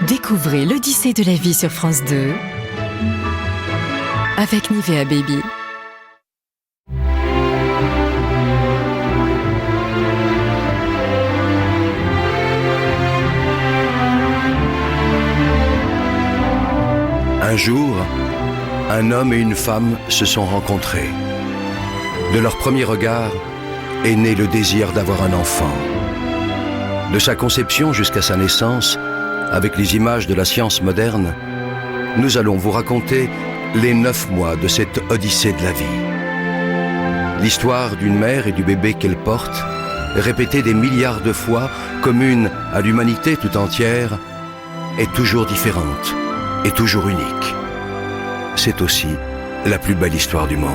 Découvrez l'Odyssée de la vie sur France 2 avec Nivea Baby. Un jour, un homme et une femme se sont rencontrés. De leur premier regard est né le désir d'avoir un enfant. De sa conception jusqu'à sa naissance, avec les images de la science moderne, nous allons vous raconter les 9 mois de cette odyssée de la vie. L'histoire d'une mère et du bébé qu'elle porte, répétée des milliards de fois, commune à l'humanité tout entière, est toujours différente et toujours unique. C'est aussi la plus belle histoire du monde.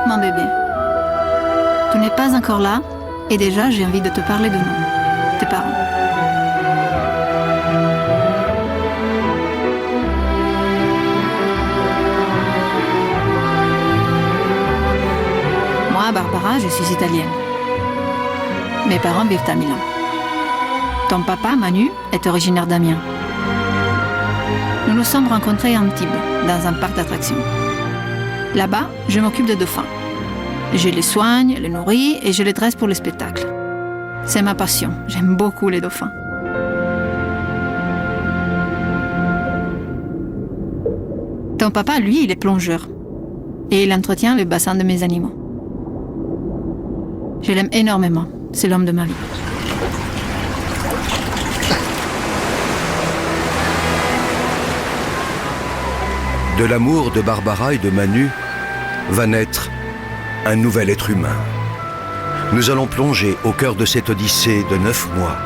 Mon bébé, tu n'es pas encore là et déjà j'ai envie de te parler de nous, tes parents. Moi, Barbara, je suis italienne. Mes parents vivent à Milan. Ton papa, Manu, est originaire d'Amiens. Nous nous sommes rencontrés à Antibes, dans un parc d'attractions. Là-bas, je m'occupe des dauphins. Je les soigne, les nourris et je les dresse pour le spectacle. C'est ma passion. J'aime beaucoup les dauphins. Ton papa, lui, il est plongeur. Et il entretient le bassin de mes animaux. Je l'aime énormément. C'est l'homme de ma vie. De l'amour de Barbara et de Manu va naître un nouvel être humain. Nous allons plonger au cœur de cette odyssée de 9 mois,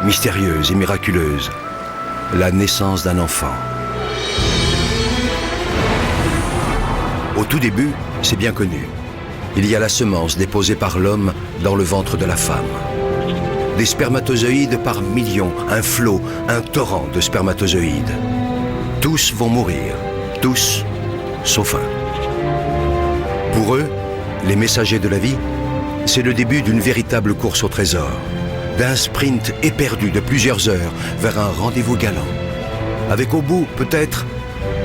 mystérieuse et miraculeuse, la naissance d'un enfant. Au tout début, c'est bien connu. Il y a la semence déposée par l'homme dans le ventre de la femme. Des spermatozoïdes par millions, un flot, un torrent de spermatozoïdes. Tous vont mourir, tous, sauf un. Pour eux, les messagers de la vie, c'est le début d'une véritable course au trésor, d'un sprint éperdu de plusieurs heures vers un rendez-vous galant, avec au bout, peut-être,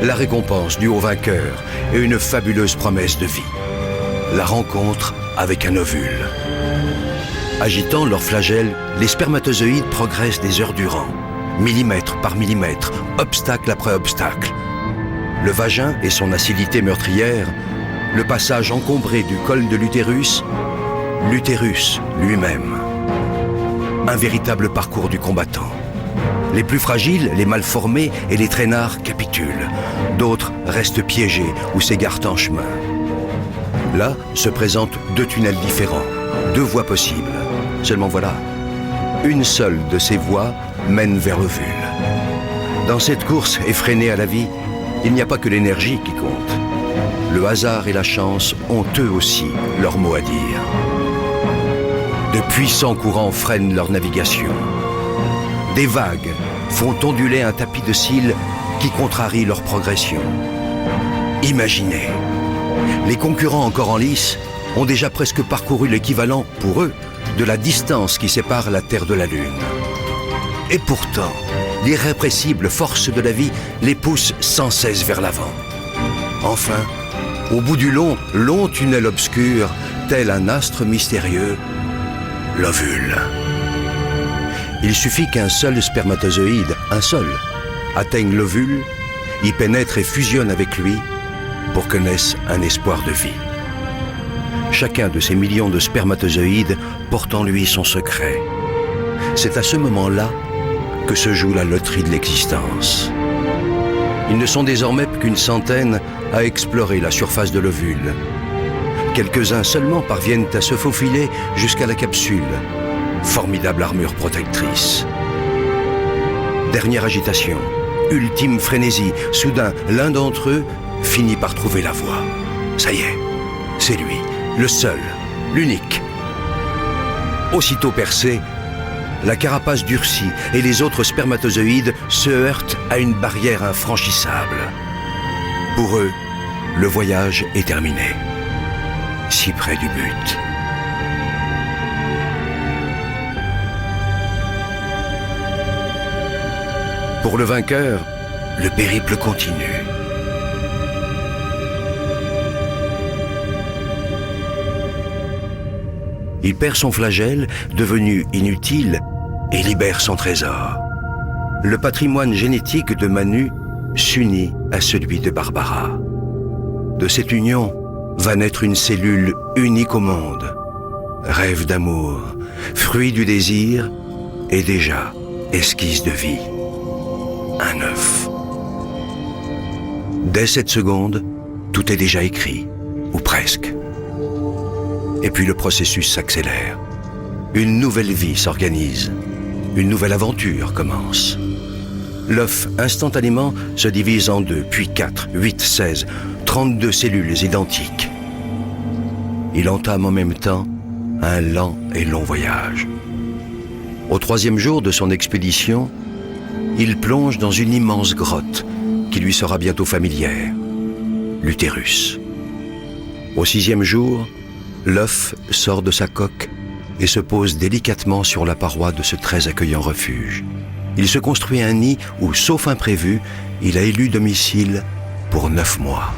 la récompense du haut vainqueur et une fabuleuse promesse de vie, la rencontre avec un ovule. Agitant leurs flagelles, les spermatozoïdes progressent des heures durant, millimètre par millimètre, obstacle après obstacle. Le vagin et son acidité meurtrière, le passage encombré du col de l'utérus, l'utérus lui-même. Un véritable parcours du combattant. Les plus fragiles, les mal formés et les traînards capitulent. D'autres restent piégés ou s'égarent en chemin. Là se présentent 2 tunnels différents, 2 voies possibles. Seulement voilà, une seule de ces voies mène vers l'ovule. Dans cette course effrénée à la vie, il n'y a pas que l'énergie qui compte. Le hasard et la chance ont eux aussi leur mot à dire. De puissants courants freinent leur navigation. Des vagues font onduler un tapis de cils qui contrarie leur progression. Imaginez, les concurrents encore en lice ont déjà presque parcouru l'équivalent, pour eux, de la distance qui sépare la Terre de la Lune. Et pourtant, l'irrépressible force de la vie les pousse sans cesse vers l'avant. Enfin, au bout du long tunnel obscur, tel un astre mystérieux, l'ovule. Il suffit qu'un seul spermatozoïde, un seul, atteigne l'ovule, y pénètre et fusionne avec lui pour que naisse un espoir de vie. Chacun de ces millions de spermatozoïdes porte en lui son secret. C'est à ce moment-là que se joue la loterie de l'existence. Ils ne sont désormais qu'une centaine à explorer la surface de l'ovule. Quelques-uns seulement parviennent à se faufiler jusqu'à la capsule, formidable armure protectrice. Dernière agitation, ultime frénésie. Soudain, l'un d'entre eux finit par trouver la voie. Ça y est, c'est lui, le seul, l'unique. Aussitôt percé, la carapace durcit et les autres spermatozoïdes se heurtent à une barrière infranchissable. Pour eux, le voyage est terminé. Si près du but. Pour le vainqueur, le périple continue. Il perd son flagelle, devenu inutile, et libère son trésor. Le patrimoine génétique de Manu s'unit à celui de Barbara. De cette union va naître une cellule unique au monde. Rêve d'amour, fruit du désir et déjà esquisse de vie. Un œuf. Dès cette seconde, tout est déjà écrit, ou presque. Et puis le processus s'accélère. Une nouvelle vie s'organise. Une nouvelle aventure commence. L'œuf, instantanément, se divise en 2, puis 4, 8, 16, 32 cellules identiques. Il entame en même temps un lent et long voyage. Au 3e jour de son expédition, il plonge dans une immense grotte qui lui sera bientôt familière, l'utérus. Au 6e jour, l'œuf sort de sa coque et se pose délicatement sur la paroi de ce très accueillant refuge. Il se construit un nid où, sauf imprévu, il a élu domicile pour 9 mois.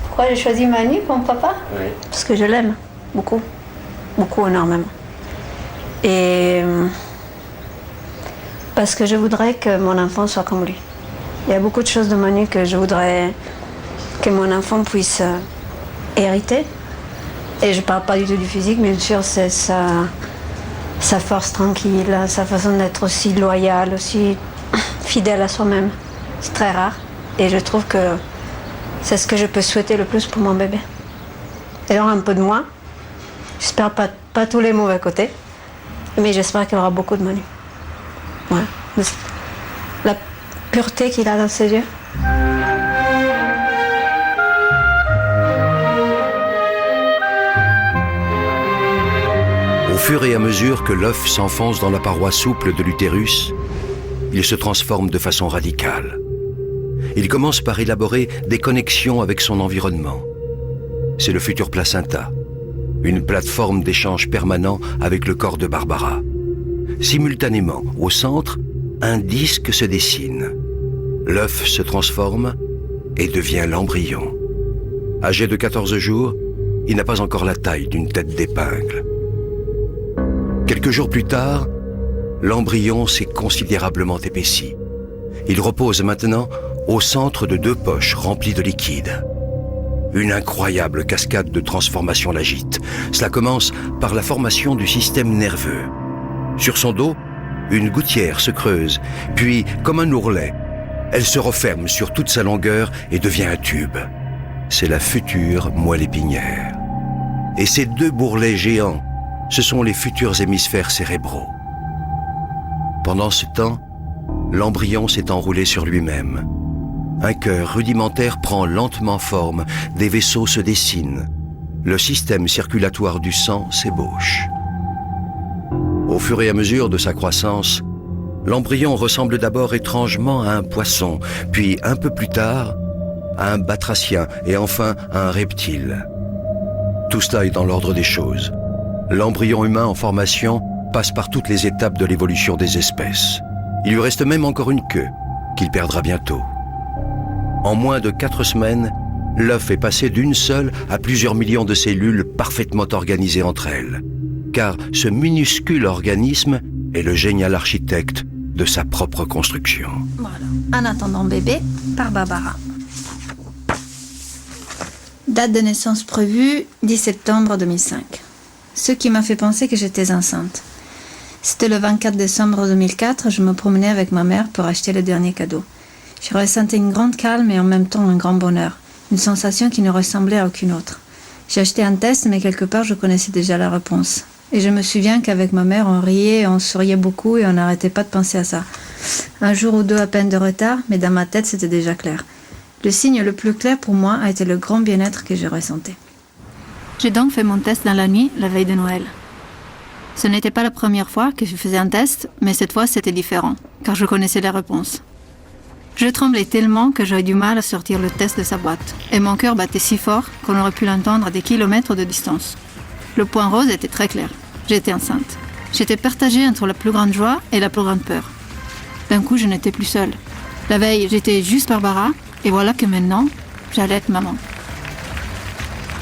Pourquoi j'ai choisi Manu comme papa? Oui. Parce que je l'aime beaucoup, beaucoup, énormément. Et parce que je voudrais que mon enfant soit comme lui. Il y a beaucoup de choses de Manu que je voudrais que mon enfant puisse hériter. Et je ne parle pas du tout du physique, bien sûr, c'est sa force tranquille, sa façon d'être aussi loyale, aussi fidèle à soi-même. C'est très rare. Et je trouve que c'est ce que je peux souhaiter le plus pour mon bébé. Et alors un peu de moi. J'espère pas tous les mauvais côtés, mais j'espère qu'il y aura beaucoup de Manu. Ouais. La pureté qu'il a dans ses yeux. Au fur et à mesure que l'œuf s'enfonce dans la paroi souple de l'utérus, il se transforme de façon radicale. Il commence par élaborer des connexions avec son environnement. C'est le futur placenta, une plateforme d'échange permanent avec le corps de Barbara. Simultanément, au centre, un disque se dessine. L'œuf se transforme et devient l'embryon. Âgé de 14 jours, il n'a pas encore la taille d'une tête d'épingle. Quelques jours plus tard, l'embryon s'est considérablement épaissi. Il repose maintenant au centre de 2 poches remplies de liquide. Une incroyable cascade de transformation l'agite. Cela commence par la formation du système nerveux. Sur son dos, une gouttière se creuse, puis, comme un ourlet, elle se referme sur toute sa longueur et devient un tube. C'est la future moelle épinière. Et ces 2 bourrelets géants, ce sont les futurs hémisphères cérébraux. Pendant ce temps, l'embryon s'est enroulé sur lui-même. Un cœur rudimentaire prend lentement forme, des vaisseaux se dessinent. Le système circulatoire du sang s'ébauche. Au fur et à mesure de sa croissance, l'embryon ressemble d'abord étrangement à un poisson, puis un peu plus tard, à un batracien et enfin à un reptile. Tout cela est dans l'ordre des choses. L'embryon humain en formation passe par toutes les étapes de l'évolution des espèces. Il lui reste même encore une queue, qu'il perdra bientôt. En moins de 4 semaines, l'œuf est passé d'une seule à plusieurs millions de cellules parfaitement organisées entre elles. Car ce minuscule organisme est le génial architecte de sa propre construction. Voilà. En attendant bébé, par Barbara. Date de naissance prévue, 10 septembre 2005. Ce qui m'a fait penser que j'étais enceinte. C'était le 24 décembre 2004, je me promenais avec ma mère pour acheter le dernier cadeau. Je ressentais une grande calme et en même temps un grand bonheur, une sensation qui ne ressemblait à aucune autre. J'ai acheté un test, mais quelque part je connaissais déjà la réponse. Et je me souviens qu'avec ma mère, on riait, on souriait beaucoup et on n'arrêtait pas de penser à ça. Un jour ou deux à peine de retard, mais dans ma tête, c'était déjà clair. Le signe le plus clair pour moi a été le grand bien-être que je ressentais. J'ai donc fait mon test dans la nuit, la veille de Noël. Ce n'était pas la première fois que je faisais un test, mais cette fois c'était différent, car je connaissais les réponses. Je tremblais tellement que j'avais du mal à sortir le test de sa boîte, et mon cœur battait si fort qu'on aurait pu l'entendre à des kilomètres de distance. Le point rose était très clair. J'étais enceinte. J'étais partagée entre la plus grande joie et la plus grande peur. D'un coup, je n'étais plus seule. La veille, j'étais juste Barbara, et voilà que maintenant, j'allais être maman.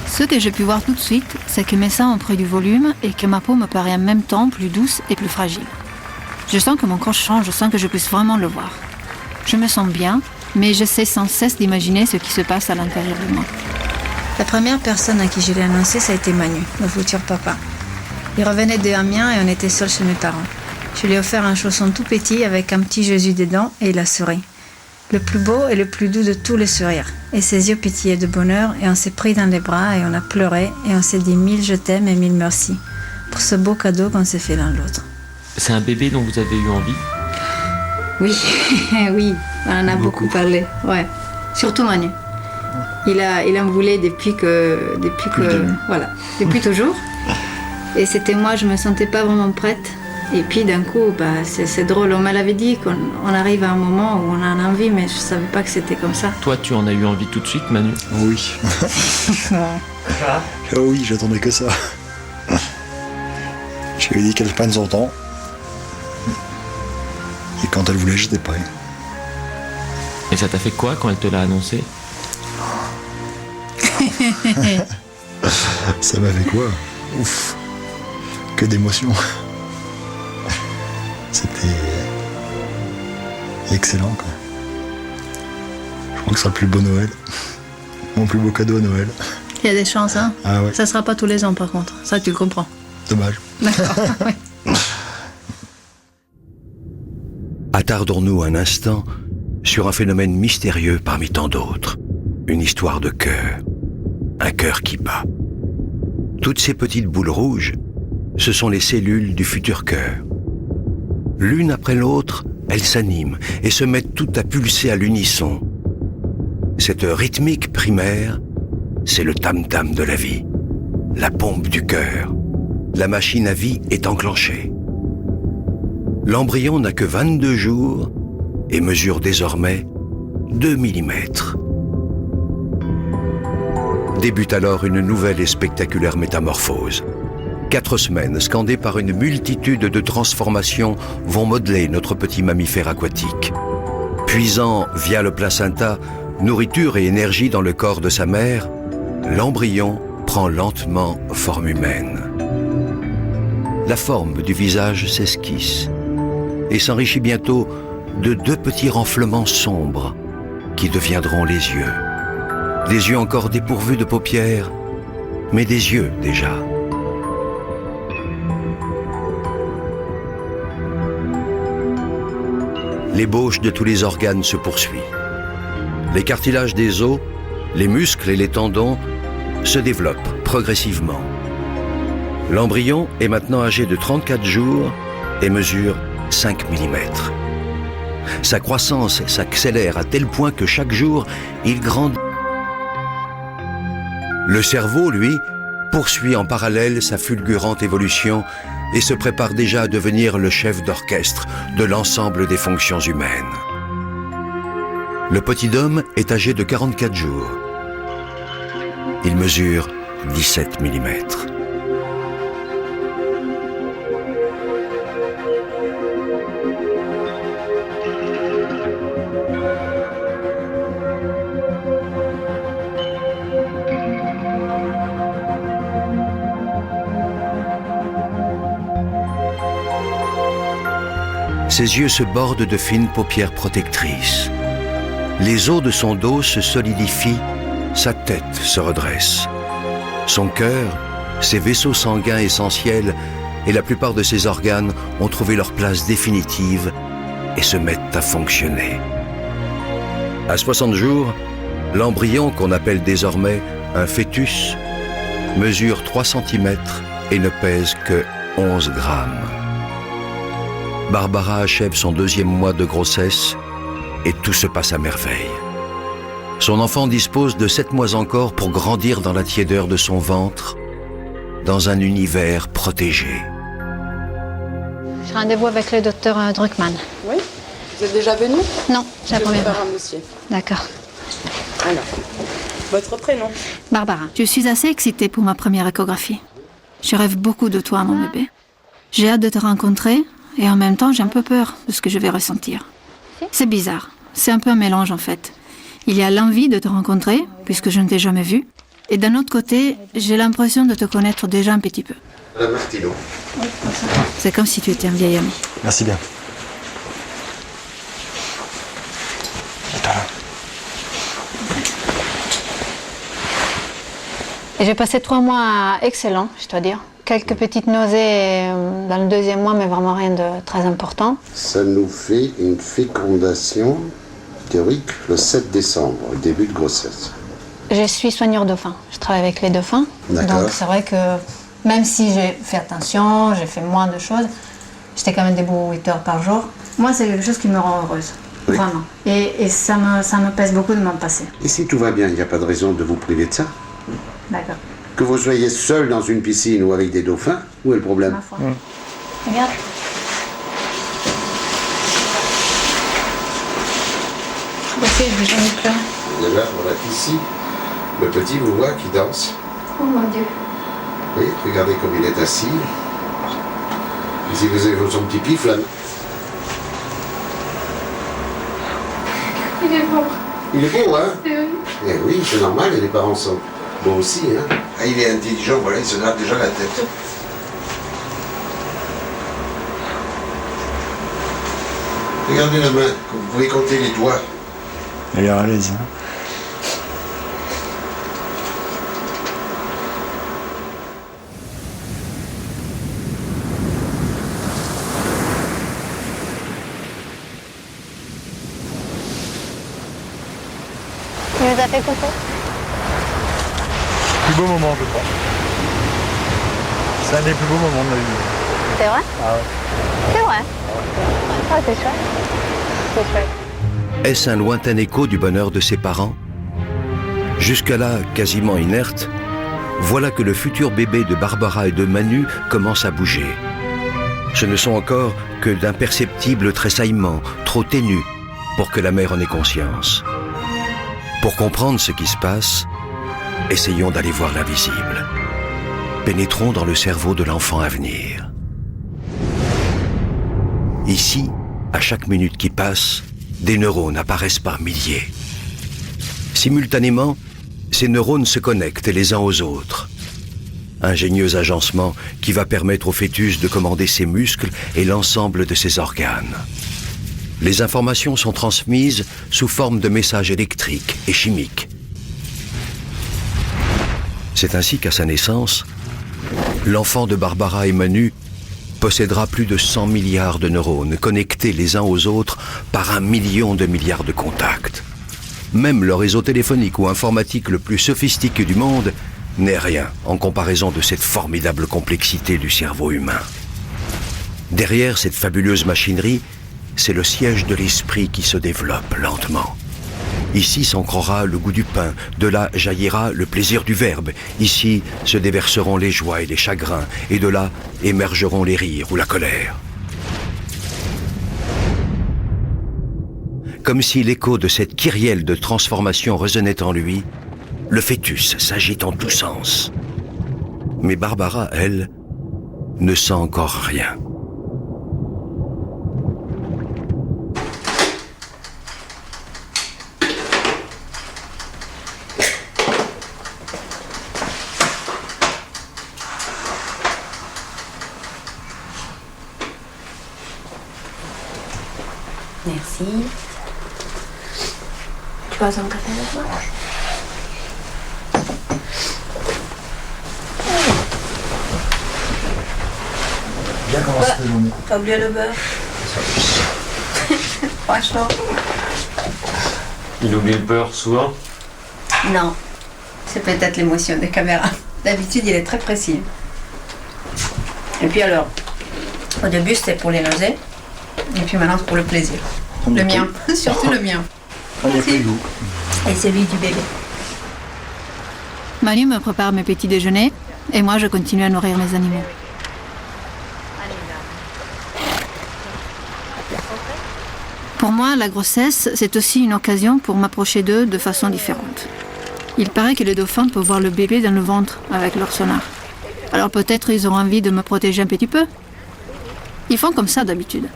Ce que j'ai pu voir tout de suite, c'est que mes seins ont pris du volume et que ma peau me paraît en même temps plus douce et plus fragile. Je sens que mon corps change sans que je puisse vraiment le voir. Je me sens bien, mais j'essaie sans cesse d'imaginer ce qui se passe à l'intérieur de moi. La première personne à qui je l'ai annoncé, ça a été Manu, mon futur papa. Il revenait de Amiens et on était seuls chez mes parents. Je lui ai offert un chausson tout petit avec un petit Jésus dedans et il a souri. Le plus beau et le plus doux de tous les sourires. Et ses yeux pétillaient de bonheur et on s'est pris dans les bras et on a pleuré et on s'est dit 1000 je t'aime et 1000 merci pour ce beau cadeau qu'on s'est fait l'un l'autre. C'est un bébé dont vous avez eu envie ? Oui, oui, on en a beaucoup parlé, ouais. Surtout Manu. Il en voulait depuis toujours. Et c'était moi, je me sentais pas vraiment prête. Et puis d'un coup, c'est drôle, on m'avait dit qu'on arrive à un moment où on en a envie, mais je savais pas que c'était comme ça. Toi, tu en as eu envie tout de suite, Manu ? Oui. Oh oui, j'attendais que ça. Je lui ai dit qu'elle prenne son temps. Et quand elle voulait, j'étais prêt. Et ça t'a fait quoi quand elle te l'a annoncé ? Ça m'a fait quoi ? Ouf. Que d'émotions. C'était excellent, quoi. Je crois que ce sera le plus beau Noël. Mon plus beau cadeau à Noël. Il y a des chances, hein ? Ah ouais. Ça sera pas tous les ans, par contre. Ça, tu le comprends. Dommage. D'accord, ouais. Attardons-nous un instant sur un phénomène mystérieux parmi tant d'autres. Une histoire de cœur. Un cœur qui bat. Toutes ces petites boules rouges, ce sont les cellules du futur cœur. L'une après l'autre, elles s'animent et se mettent toutes à pulser à l'unisson. Cette rythmique primaire, c'est le tam-tam de la vie, la pompe du cœur. La machine à vie est enclenchée. L'embryon n'a que 22 jours et mesure désormais 2 mm. Débute alors une nouvelle et spectaculaire métamorphose. 4 semaines scandées par une multitude de transformations vont modeler notre petit mammifère aquatique. Puisant via le placenta nourriture et énergie dans le corps de sa mère, l'embryon prend lentement forme humaine. La forme du visage s'esquisse et s'enrichit bientôt de 2 petits renflements sombres qui deviendront les yeux. Des yeux encore dépourvus de paupières, mais des yeux déjà. L'ébauche de tous les organes se poursuit. Les cartilages des os, les muscles et les tendons se développent progressivement. L'embryon est maintenant âgé de 34 jours et mesure 5 mm. Sa croissance s'accélère à tel point que chaque jour, il grandit. Le cerveau, lui, poursuit en parallèle sa fulgurante évolution et se prépare déjà à devenir le chef d'orchestre de l'ensemble des fonctions humaines. Le petit homme est âgé de 44 jours. Il mesure 17 mm. Ses yeux se bordent de fines paupières protectrices. Les os de son dos se solidifient, sa tête se redresse. Son cœur, ses vaisseaux sanguins essentiels et la plupart de ses organes ont trouvé leur place définitive et se mettent à fonctionner. À 60 jours, l'embryon, qu'on appelle désormais un fœtus, mesure 3 cm et ne pèse que 11 grammes. Barbara achève son 2e mois de grossesse et tout se passe à merveille. Son enfant dispose de 7 mois encore pour grandir dans la tiédeur de son ventre, dans un univers protégé. J'ai rendez-vous avec le docteur Druckmann. Oui. Vous êtes déjà venu? Non, c'est la Je vais première faire fois. un dossier. D'accord. Alors, votre prénom? Barbara, je suis assez excitée pour ma première échographie. Je rêve beaucoup de toi, mon bébé. J'ai hâte de te rencontrer et en même temps, j'ai un peu peur de ce que je vais ressentir. C'est bizarre. C'est un peu un mélange, en fait. Il y a l'envie de te rencontrer, puisque je ne t'ai jamais vu. Et d'un autre côté, j'ai l'impression de te connaître déjà un petit peu. Madame Martineau. C'est comme si tu étais un vieil ami. Merci bien. Attends là. Et j'ai passé 3 mois excellents, je dois dire. Quelques petites nausées dans le 2e mois, mais vraiment rien de très important. Ça nous fait une fécondation théorique le 7 décembre, début de grossesse. Je suis soigneur dauphin. Je travaille avec les dauphins. D'accord. Donc c'est vrai que même si j'ai fait attention, j'ai fait moins de choses, j'étais quand même debout 8 heures par jour. Moi, c'est quelque chose qui me rend heureuse. Oui. Vraiment. Et ça me pèse beaucoup de m'en passer. Et si tout va bien, il n'y a pas de raison de vous priver de ça? D'accord. Que vous soyez seul dans une piscine ou avec des dauphins, où est le problème? Ma foi. Regarde. Voici, je vais jamais pleurer. Déjà, voilà ici, le petit vous voit qui danse. Oh mon Dieu. Oui, regardez comme il est assis. Ici, vous avez son petit pif, là. Il est beau. Il est beau, hein? Oui. Eh oui, c'est normal, et les parents sont beaux aussi, hein? Ah, il est intelligent, voilà, il se gratte déjà la tête. Regardez la main, vous pouvez compter les doigts. Il a l'air à l'aise. Hein. Il nous a fait coucou. Plus beau moment, je crois. C'est un des plus beaux moments de ma vie. C'est vrai? Ah ouais. C'est vrai. Ah, c'est chouette. C'est chouette. Est-ce un lointain écho du bonheur de ses parents? Jusqu'à-là, quasiment inerte, voilà que le futur bébé de Barbara et de Manu commence à bouger. Ce ne sont encore que d'imperceptibles tressaillements, trop ténus, pour que la mère en ait conscience. Pour comprendre ce qui se passe, essayons d'aller voir l'invisible. Pénétrons dans le cerveau de l'enfant à venir. Ici, à chaque minute qui passe, des neurones apparaissent par milliers. Simultanément, ces neurones se connectent les uns aux autres. Ingénieux agencement qui va permettre au fœtus de commander ses muscles et l'ensemble de ses organes. Les informations sont transmises sous forme de messages électriques et chimiques. C'est ainsi qu'à sa naissance, l'enfant de Barbara et Manu possédera plus de 100 milliards de neurones connectés les uns aux autres par 1 million de milliards de contacts. Même le réseau téléphonique ou informatique le plus sophistiqué du monde n'est rien en comparaison de cette formidable complexité du cerveau humain. Derrière cette fabuleuse machinerie, c'est le siège de l'esprit qui se développe lentement. Ici s'ancrera le goût du pain, de là jaillira le plaisir du verbe. Ici se déverseront les joies et les chagrins, et de là émergeront les rires ou la colère. Comme si l'écho de cette kyrielle de transformation résonnait en lui, le fœtus s'agite en tous sens. Mais Barbara, elle, ne sent encore rien. Merci. Tu veux un café avec moi? Bien commencé la journée. T'as oublié le beurre? Franchement. Il oublie le beurre souvent. Non. C'est peut-être l'émotion des caméras. D'habitude, il est très précis. Et puis alors, au début c'était pour les nausées, et puis maintenant c'est pour le plaisir. Le mien, surtout le mien. On y a pris goût. Et celui du bébé. Manu me prépare mes petits déjeuners, et moi je continue à nourrir mes animaux. Pour moi, la grossesse, c'est aussi une occasion pour m'approcher d'eux de façon différente. Il paraît que les dauphins peuvent voir le bébé dans le ventre avec leur sonar. Alors peut-être ils auront envie de me protéger un petit peu. Ils font comme ça d'habitude.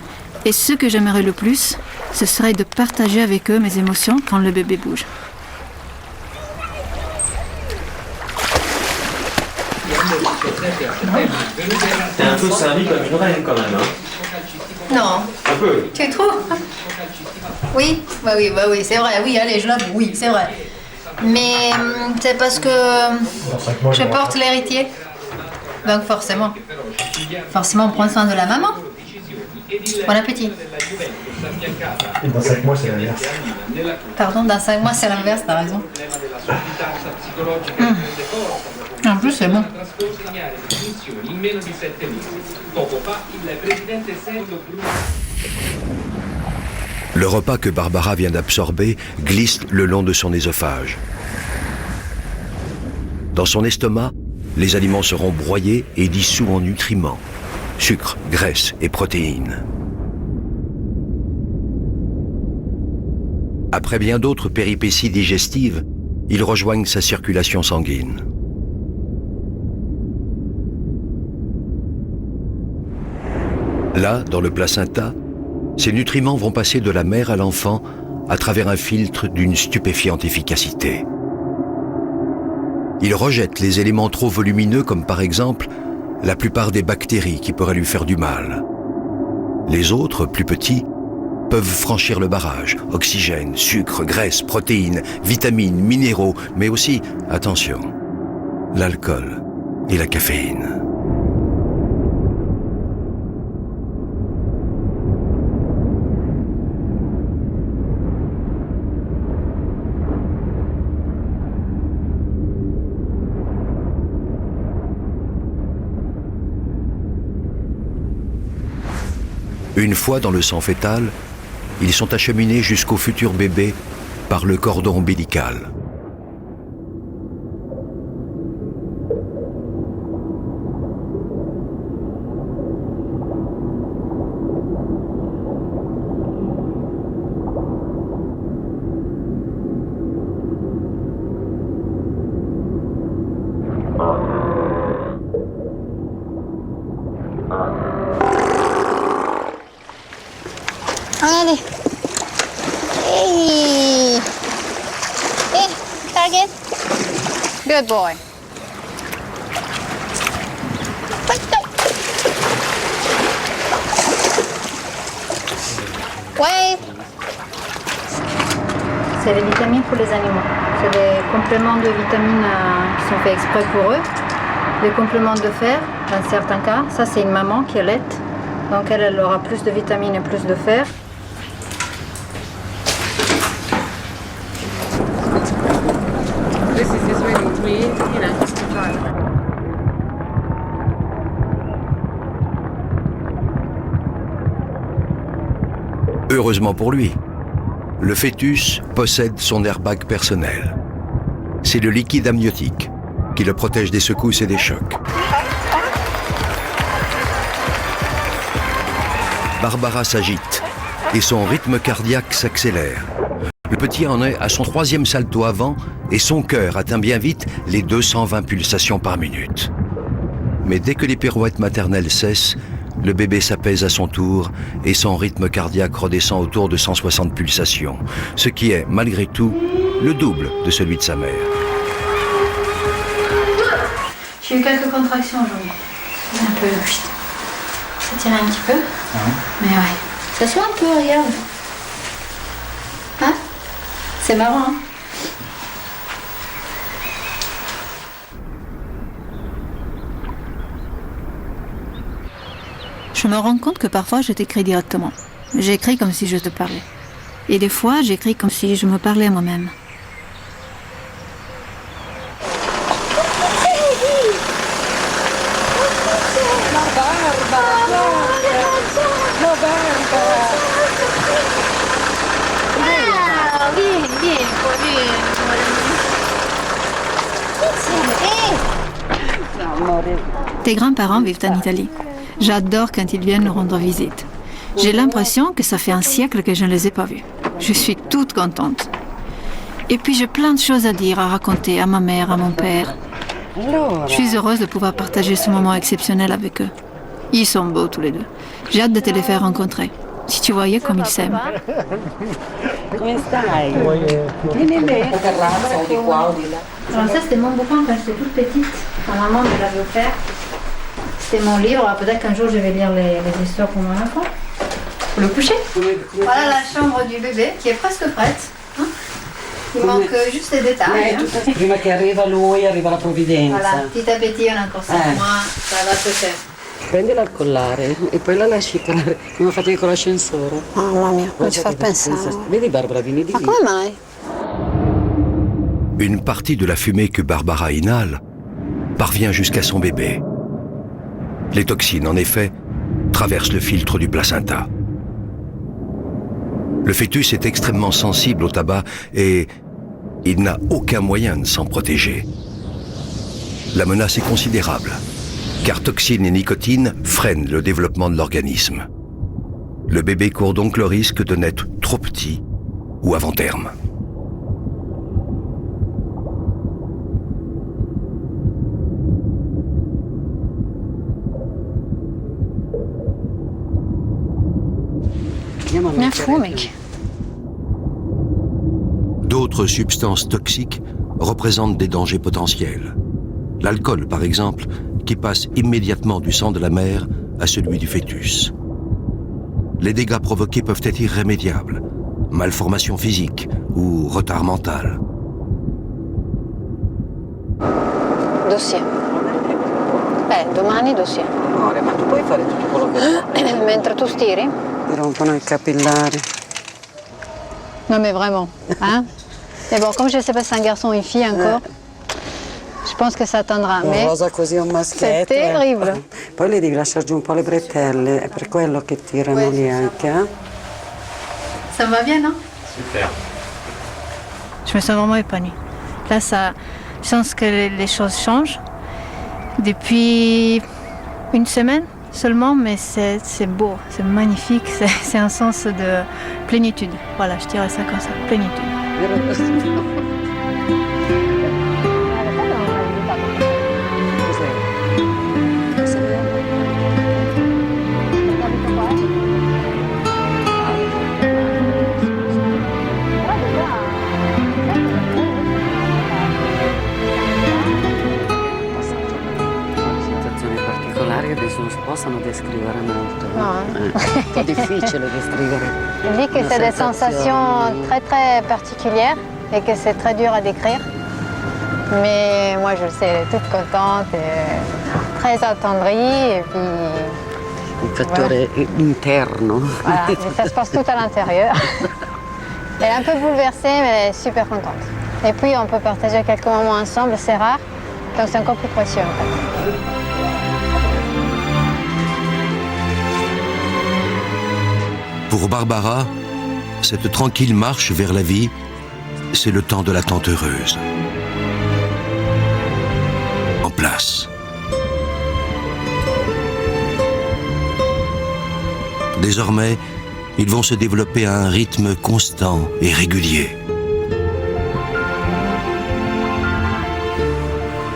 Et ce que j'aimerais le plus, ce serait de partager avec eux mes émotions quand le bébé bouge. T'es un peu servi comme une reine quand même, hein. Non. Un peu. Tu trouves? Oui, oui, c'est vrai. Oui, allez, je l'avoue, oui, c'est vrai. Mais c'est parce que je porte l'héritier. Donc forcément, on prend soin de la maman. Bon appétit. Et dans 5 mois, c'est l'inverse. Pardon, dans 5 mois, c'est l'inverse, t'as raison. En plus, c'est bon. Le repas que Barbara vient d'absorber glisse le long de son œsophage. Dans son estomac, les aliments seront broyés et dissous en nutriments, sucre, graisse et protéines. Après bien d'autres péripéties digestives, ils rejoignent sa circulation sanguine. Là, dans le placenta, ces nutriments vont passer de la mère à l'enfant à travers un filtre d'une stupéfiante efficacité. Il rejette les éléments trop volumineux comme par exemple la plupart des bactéries qui pourraient lui faire du mal. Les autres, plus petits, peuvent franchir le barrage. Oxygène, sucre, graisse, protéines, vitamines, minéraux, mais aussi, attention, l'alcool et la caféine. Une fois dans le sang fœtal, ils sont acheminés jusqu'au futur bébé par le cordon ombilical. Allez. Hey. Hey, target. Good boy. Wait. C'est les vitamines pour les animaux. C'est des compléments de vitamines qui sont faits exprès pour eux. Des compléments de fer, dans certains cas. Ça, c'est une maman qui allait. Donc elle aura plus de vitamines et plus de fer. Heureusement pour lui, le fœtus possède son airbag personnel. C'est le liquide amniotique qui le protège des secousses et des chocs. Barbara s'agite et son rythme cardiaque s'accélère. Le petit en est à son 3e salto avant et son cœur atteint bien vite les 220 pulsations par minute. Mais dès que les pirouettes maternelles cessent, le bébé s'apaise à son tour et son rythme cardiaque redescend autour de 160 pulsations, ce qui est, malgré tout, le double de celui de sa mère. J'ai eu quelques contractions aujourd'hui. C'est un peu... Ça tire un petit peu. Mais ouais. Ça se voit un peu, regarde. Hein? C'est marrant, hein? Je me rends compte que parfois je t'écris directement. J'écris comme si je te parlais. Et des fois, j'écris comme si je me parlais à moi-même. Tes grands-parents vivent en Italie. J'adore quand ils viennent nous rendre visite. J'ai l'impression que ça fait un siècle que je ne les ai pas vus. Je suis toute contente. Et puis j'ai plein de choses à dire, à raconter à ma mère, à mon père. Je suis heureuse de pouvoir partager ce moment exceptionnel avec eux. Ils sont beaux tous les deux. J'ai hâte de te les faire rencontrer. Si tu voyais comme ils s'aiment. Alors ça, c'était mon bouquin quand j'étais toute petite. Ma maman me l'avait offert. C'était mon livre. Alors, peut-être qu'un jour, je vais lire les histoires pour mon enfant. Pour le coucher. Voilà la chambre du bébé qui est presque prête. Hein. Il manque juste les détails. Hein. Prima che arriva lui, arriva la provvidenza. Voilà, petit à petit, on a encore 5 mois. Ça va se faire. Prendila al collare e poi la lasci calare come facevi con l'ascensore. Mamma mia, come ci fa pensare? Vedi Barbara, vieni di Ma lì. come mai? Une partie de la fumée que Barbara inhale parvient jusqu'à son bébé. Les toxines, en effet, traversent le filtre du placenta. Le fœtus est extrêmement sensible au tabac et il n'a aucun moyen de s'en protéger. La menace est considérable, car toxines et nicotine freinent le développement de l'organisme. Le bébé court donc le risque de naître trop petit ou avant terme. Bien fou, mec. D'autres substances toxiques représentent des dangers potentiels. L'alcool, par exemple, qui passe immédiatement du sang de la mère à celui du fœtus. Les dégâts provoqués peuvent être irrémédiables, malformation physique ou retard mental. Dossier. Domani dossier. Amore, ma tu puoi fare tutto quello che vuoi. Mentre tu stiri? Mi rompono i capillari. Non mais vraiment, hein? Mais bon, comme je ne sais pas si c'est un garçon ou une fille encore, je pense que ça attendra. Una Mais rosa così a un maschietto. c'est terrible. Poi le devi lasciare giù un po' le bretelle, è per quello che tirano lì anche, eh? Ça me va bien, non? Super. Je me sens vraiment épanouie. Là, ça, je sens que les choses changent. Depuis une semaine seulement, mais c'est beau, c'est magnifique, c'est un sens de plénitude. Voilà, je dirais ça comme ça, plénitude. Sensazioni particolari che nessuno si possano descrivere molto. No, È un po' difficile descrivere. je dis que Une c'est des sensation. sensations très très particulières et que c'est très dur à décrire. Mais moi je le sais, elle est toute contente, et très attendrie et puis Un fattore interno. voilà, mais ça se passe tout à l'intérieur. Elle est un peu bouleversée mais elle est super contente. Et puis on peut partager quelques moments ensemble, c'est rare, donc c'est encore plus précieux en fait. Pour Barbara, cette tranquille marche vers la vie, c'est le temps de l'attente heureuse. En place. Désormais, ils vont se développer à un rythme constant et régulier.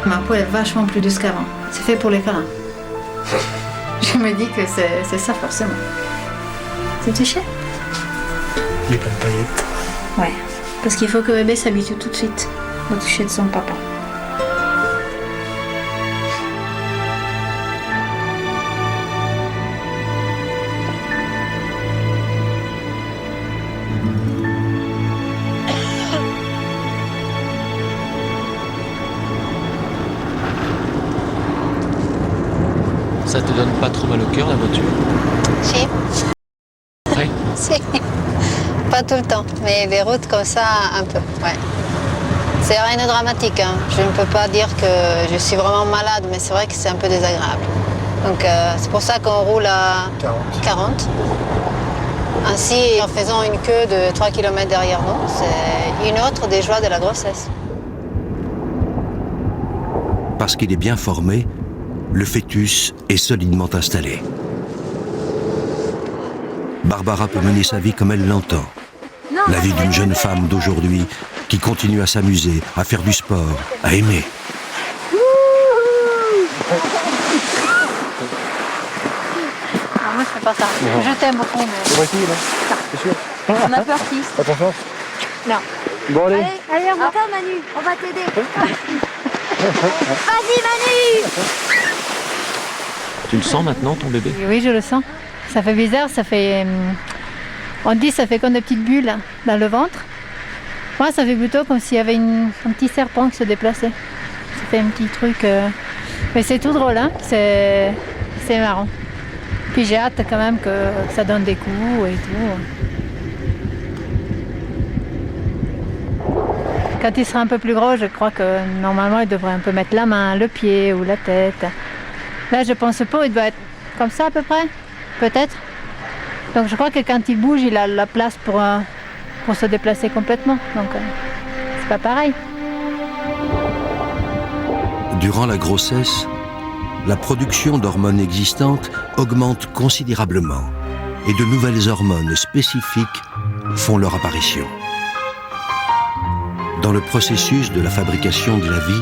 Ma peau est vachement plus douce qu'avant. C'est fait pour les câlins. Je me dis que c'est ça forcément. C'est touché? Les plein de paillettes. Ouais. Parce qu'il faut que bébé s'habitue tout de suite au toucher de son papa. Ça te donne pas trop mal au cœur la voiture? Si. Ouais. Si. Pas tout le temps, mais les routes comme ça, un peu, ouais. C'est rien de dramatique, hein. Je ne peux pas dire que je suis vraiment malade, mais c'est vrai que c'est un peu désagréable. Donc c'est pour ça qu'on roule à 40. Ainsi, en faisant une queue de 3 km derrière nous, c'est une autre des joies de la grossesse. Parce qu'il est bien formé, le fœtus est solidement installé. Barbara peut mener sa vie comme elle l'entend. La vie d'une jeune femme d'aujourd'hui qui continue à s'amuser, à faire du sport, à aimer. Ah, moi, je fais pas ça. Je t'aime beaucoup, mais... C'est facile, hein? C'est sûr. On a peur qui? Pas confiance? Non. Bon, allez. Allez, on va Manu, on va t'aider. Vas-y, Manu! Tu le sens maintenant, ton bébé? Oui, je le sens. Ça fait bizarre, ça fait... On dit ça fait comme des petites bulles dans le ventre. Moi, ça fait plutôt comme s'il y avait un petit serpent qui se déplaçait. Ça fait un petit truc... Mais c'est tout drôle, hein. C'est marrant. Puis j'ai hâte quand même que ça donne des coups et tout. Quand il sera un peu plus gros, je crois que normalement il devrait un peu mettre la main, le pied ou la tête. Là, je pense pas, il doit être comme ça à peu près, peut-être. Donc je crois que quand il bouge, il a la place pour se déplacer complètement. Donc c'est pas pareil. Durant la grossesse, la production d'hormones existantes augmente considérablement et de nouvelles hormones spécifiques font leur apparition. Dans le processus de la fabrication de la vie,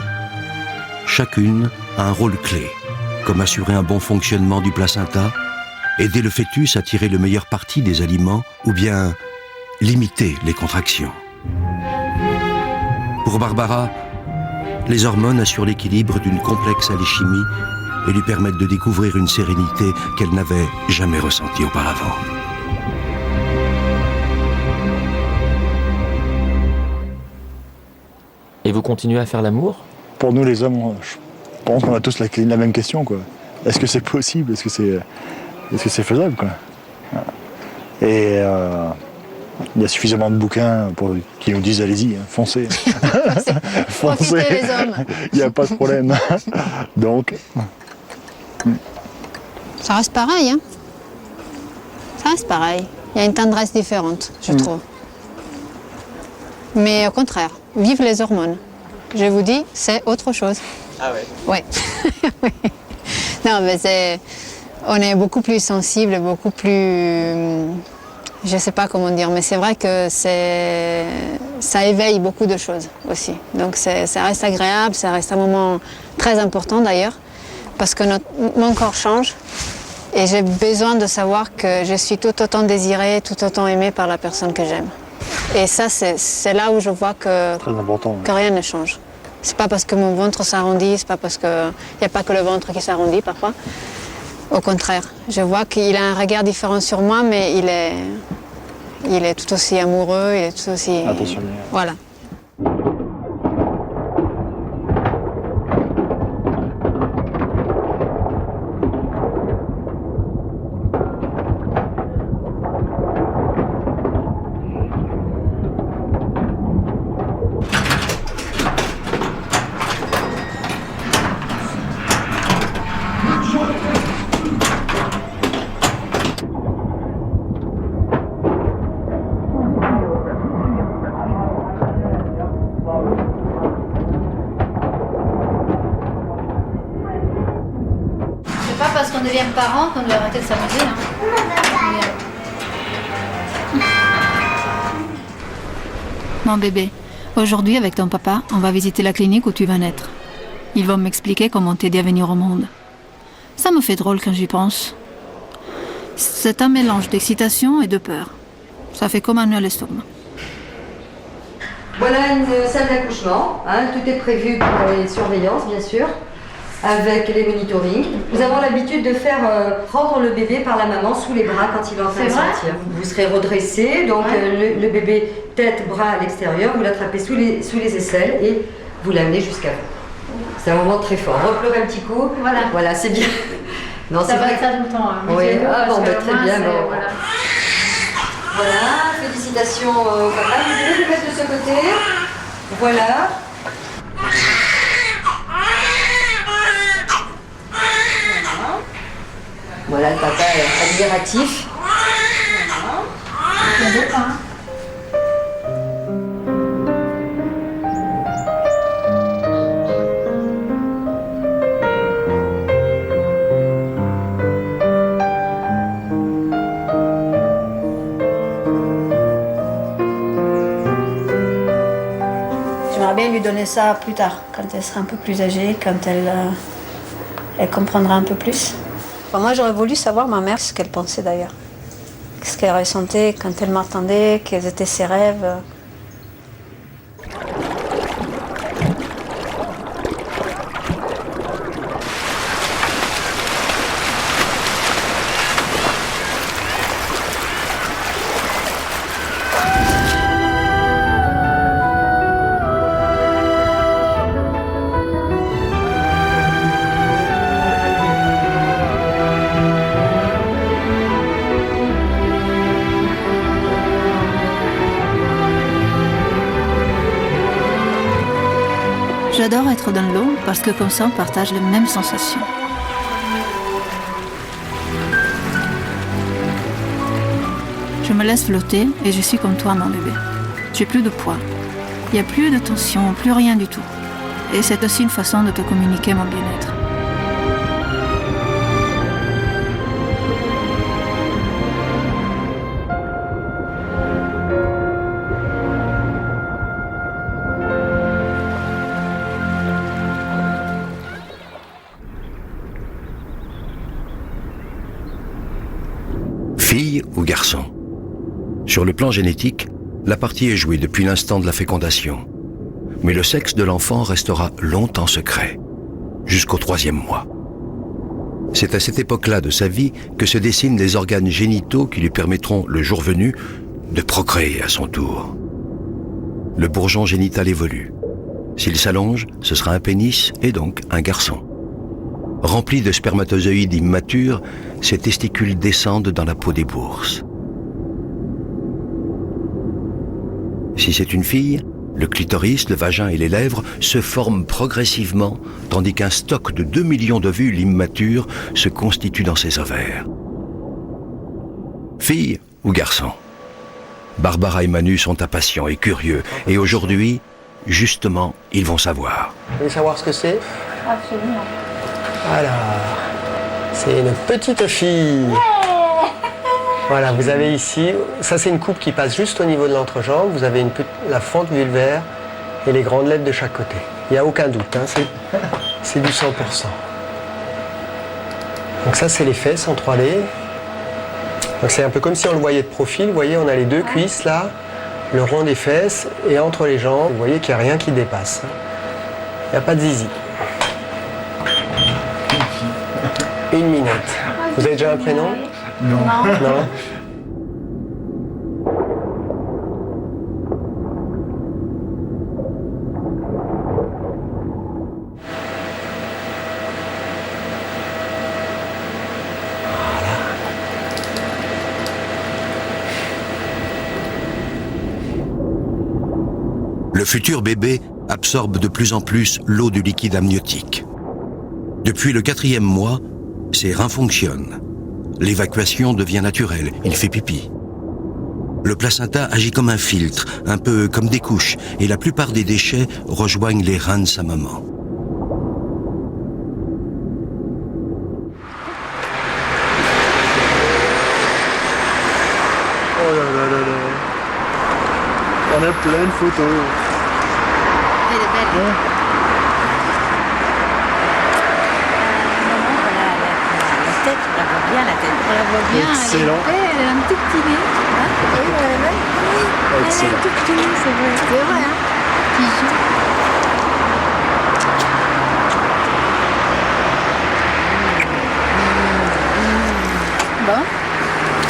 chacune a un rôle clé, comme assurer un bon fonctionnement du placenta, aider le fœtus à tirer le meilleur parti des aliments ou bien limiter les contractions. Pour Barbara, les hormones assurent l'équilibre d'une complexe alchimie et lui permettent de découvrir une sérénité qu'elle n'avait jamais ressentie auparavant. Et vous continuez à faire l'amour? Pour nous les hommes, je pense qu'on a tous la même question, quoi. Est-ce que c'est possible? Est-ce que c'est faisable, quoi? Et il y a suffisamment de bouquins qui nous disent allez-y, hein, foncez. Profitez les hommes. Il n'y a pas de problème. Donc. Ça reste pareil, hein. Ça reste pareil. Il y a une tendresse différente, je trouve. Mais au contraire, vive les hormones. Je vous dis, c'est autre chose. Ah ouais? Ouais. Oui. Non, mais on est beaucoup plus sensible, beaucoup plus... Je sais pas comment dire, mais c'est vrai que ça éveille beaucoup de choses aussi. Donc ça reste agréable, ça reste un moment très important d'ailleurs, parce que mon corps change et j'ai besoin de savoir que je suis tout autant désirée, tout autant aimée par la personne que j'aime. Et ça, c'est là où je vois que rien ne change. C'est pas parce que mon ventre s'arrondit, c'est pas parce qu'il n'y a pas que le ventre qui s'arrondit parfois. Au contraire, je vois qu'il a un regard différent sur moi, mais il est tout aussi amoureux, il est tout aussi... Attentionné. Voilà. Parce qu'on devient parent qu'on doit arrêter de s'amuser. Mon bébé, aujourd'hui avec ton papa, on va visiter la clinique où tu vas naître. Ils vont m'expliquer comment t'aider à venir au monde. Ça me fait drôle quand j'y pense. C'est un mélange d'excitation et de peur. Ça fait comme un nœud à l'estomac. Voilà une salle d'accouchement, hein, tout est prévu pour les surveillances bien sûr, avec les monitorings. Nous avons l'habitude de faire prendre le bébé par la maman sous les bras quand il est en train de sortir. Vous serez redressé, donc le bébé tête, bras à l'extérieur, vous l'attrapez sous les aisselles et vous l'amenez jusqu'à vous. C'est un moment très fort. Repleurez un petit coup. Voilà, c'est bien. Non, ça va être ça tout le temps. Hein. Oui, très bien. Bon. Voilà, félicitations au papa. Vous pouvez le mettre de ce côté. Voilà. Voilà, le papa est admiratif. Il y a d'autres, hein. J'aimerais bien lui donner ça plus tard, quand elle sera un peu plus âgée, quand elle comprendra un peu plus. Moi, j'aurais voulu savoir ma mère ce qu'elle pensait d'ailleurs. Ce qu'elle ressentait quand elle m'attendait, quels étaient ses rêves. J'adore être dans l'eau parce que comme ça on partage les mêmes sensations. Je me laisse flotter et je suis comme toi mon bébé. J'ai plus de poids. Il n'y a plus de tension, plus rien du tout. Et c'est aussi une façon de te communiquer mon bien-être. Fille ou garçon? Sur le plan génétique, la partie est jouée depuis l'instant de la fécondation. Mais le sexe de l'enfant restera longtemps secret, jusqu'au 3e mois. C'est à cette époque-là de sa vie que se dessinent les organes génitaux qui lui permettront, le jour venu, de procréer à son tour. Le bourgeon génital évolue. S'il s'allonge, ce sera un pénis et donc un garçon. Remplis de spermatozoïdes immatures, ces testicules descendent dans la peau des bourses. Si c'est une fille, le clitoris, le vagin et les lèvres se forment progressivement, tandis qu'un stock de 2 millions d'ovules immatures se constitue dans ses ovaires. Fille ou garçon? Barbara et Manu sont impatients et curieux, et aujourd'hui, justement, ils vont savoir. Vous voulez savoir ce que c'est? Absolument. Alors, c'est une petite fille. Voilà, vous avez ici, ça c'est une coupe qui passe juste au niveau de l'entrejambe. Vous avez la fente vulvaire et les grandes lèvres de chaque côté. Il n'y a aucun doute, hein, c'est du 100%. Donc ça c'est les fesses en 3D. Donc c'est un peu comme si on le voyait de profil. Vous voyez, on a les deux cuisses là, le rond des fesses et entre les jambes. Vous voyez qu'il n'y a rien qui dépasse. Il n'y a pas de zizi. Une minette. Vous avez déjà un prénom? Non. Non. Le futur bébé absorbe de plus en plus l'eau du liquide amniotique. Depuis le 4e mois, ses reins fonctionnent. L'évacuation devient naturelle, il fait pipi. Le placenta agit comme un filtre, un peu comme des couches, et la plupart des déchets rejoignent les reins de sa maman. Oh là là là là. On a plein de photos. Elle est belle. Ouais. La tête, on la voit bien, la tête. On la voit bien, Excellent. elle a un tout petit nez. Hein, et elle a un Excellent. tout petit nez, c'est vrai. C'est vrai, hein. Qui joue. Bon,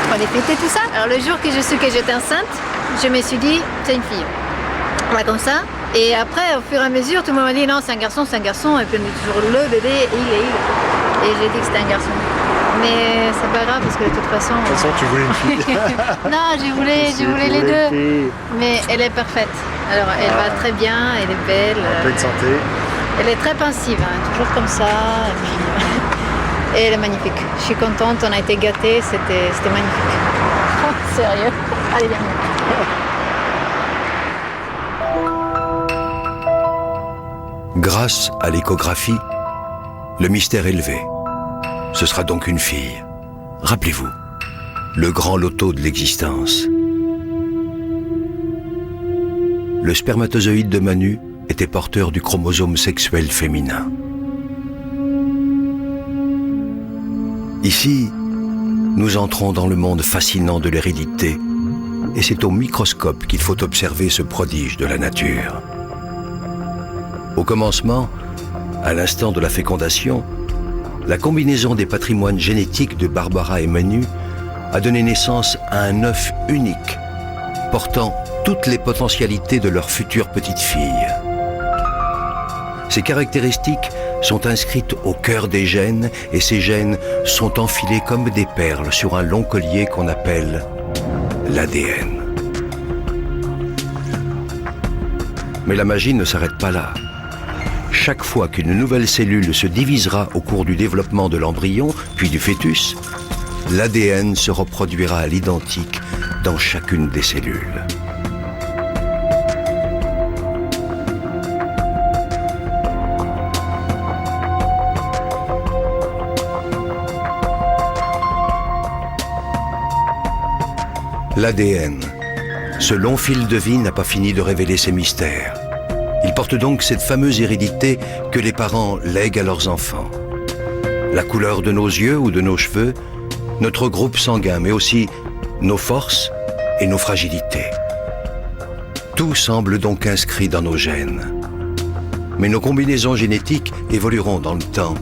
on allait fêter tout ça. Alors le jour que je su que j'étais enceinte, je me suis dit, c'est une fille. Voilà, comme ça. Et après, au fur et à mesure, tout le monde m'a dit, non, c'est un garçon, c'est un garçon. Et puis on dit toujours le bébé, il. Et j'ai dit que c'était un garçon. Mais c'est pas grave parce que de toute façon. De toute façon, tu voulais une fille. Non, je voulais les deux. Mais elle est parfaite. Alors, elle va très bien, elle est belle. En pleine santé. Elle est très pensive, hein, toujours comme ça. Et puis, et elle est magnifique. Je suis contente, on a été gâtés, c'était magnifique. Oh, sérieux. Allez, viens. Grâce à l'échographie, le mystère est levé. Ce sera donc une fille. Rappelez-vous, le grand loto de l'existence. Le spermatozoïde de Manu étaient porteurs du chromosome sexuel féminin. Ici, nous entrons dans le monde fascinant de l'hérédité, et c'est au microscope qu'il faut observer ce prodige de la nature. Au commencement, à l'instant de la fécondation, la combinaison des patrimoines génétiques de Barbara et Manu a donné naissance à un œuf unique, portant toutes les potentialités de leur future petite fille. Ces caractéristiques sont inscrites au cœur des gènes et ces gènes sont enfilés comme des perles sur un long collier qu'on appelle l'ADN. Mais la magie ne s'arrête pas là. Chaque fois qu'une nouvelle cellule se divisera au cours du développement de l'embryon, puis du fœtus, l'ADN se reproduira à l'identique dans chacune des cellules. L'ADN, ce long fil de vie n'a pas fini de révéler ses mystères. Il porte donc cette fameuse hérédité que les parents lèguent à leurs enfants. La couleur de nos yeux ou de nos cheveux, notre groupe sanguin, mais aussi nos forces et nos fragilités. Tout semble donc inscrit dans nos gènes. Mais nos combinaisons génétiques évolueront dans le temps,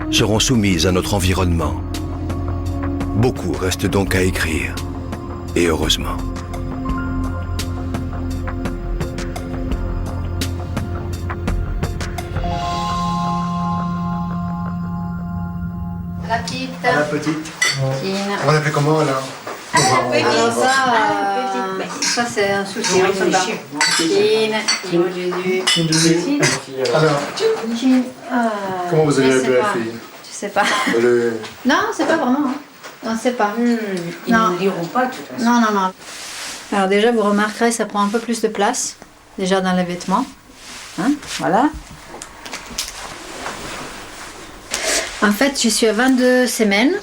seront soumises à notre environnement. Beaucoup reste donc à écrire, et heureusement. La petite. La petite. Kine. On l'appelle comment alors? Alors ça c'est un souci. Kine, Jésus. Alors, comment vous allez appeler la fille? Je sais pas. Le... Non, c'est pas vraiment. Hein. On ne sait pas. Ils ne diront pas de toute façon. Non, non, non. Alors déjà, vous remarquerez, ça prend un peu plus de place, déjà dans les vêtements. Hein, voilà. En fait, je suis à 22 semaines.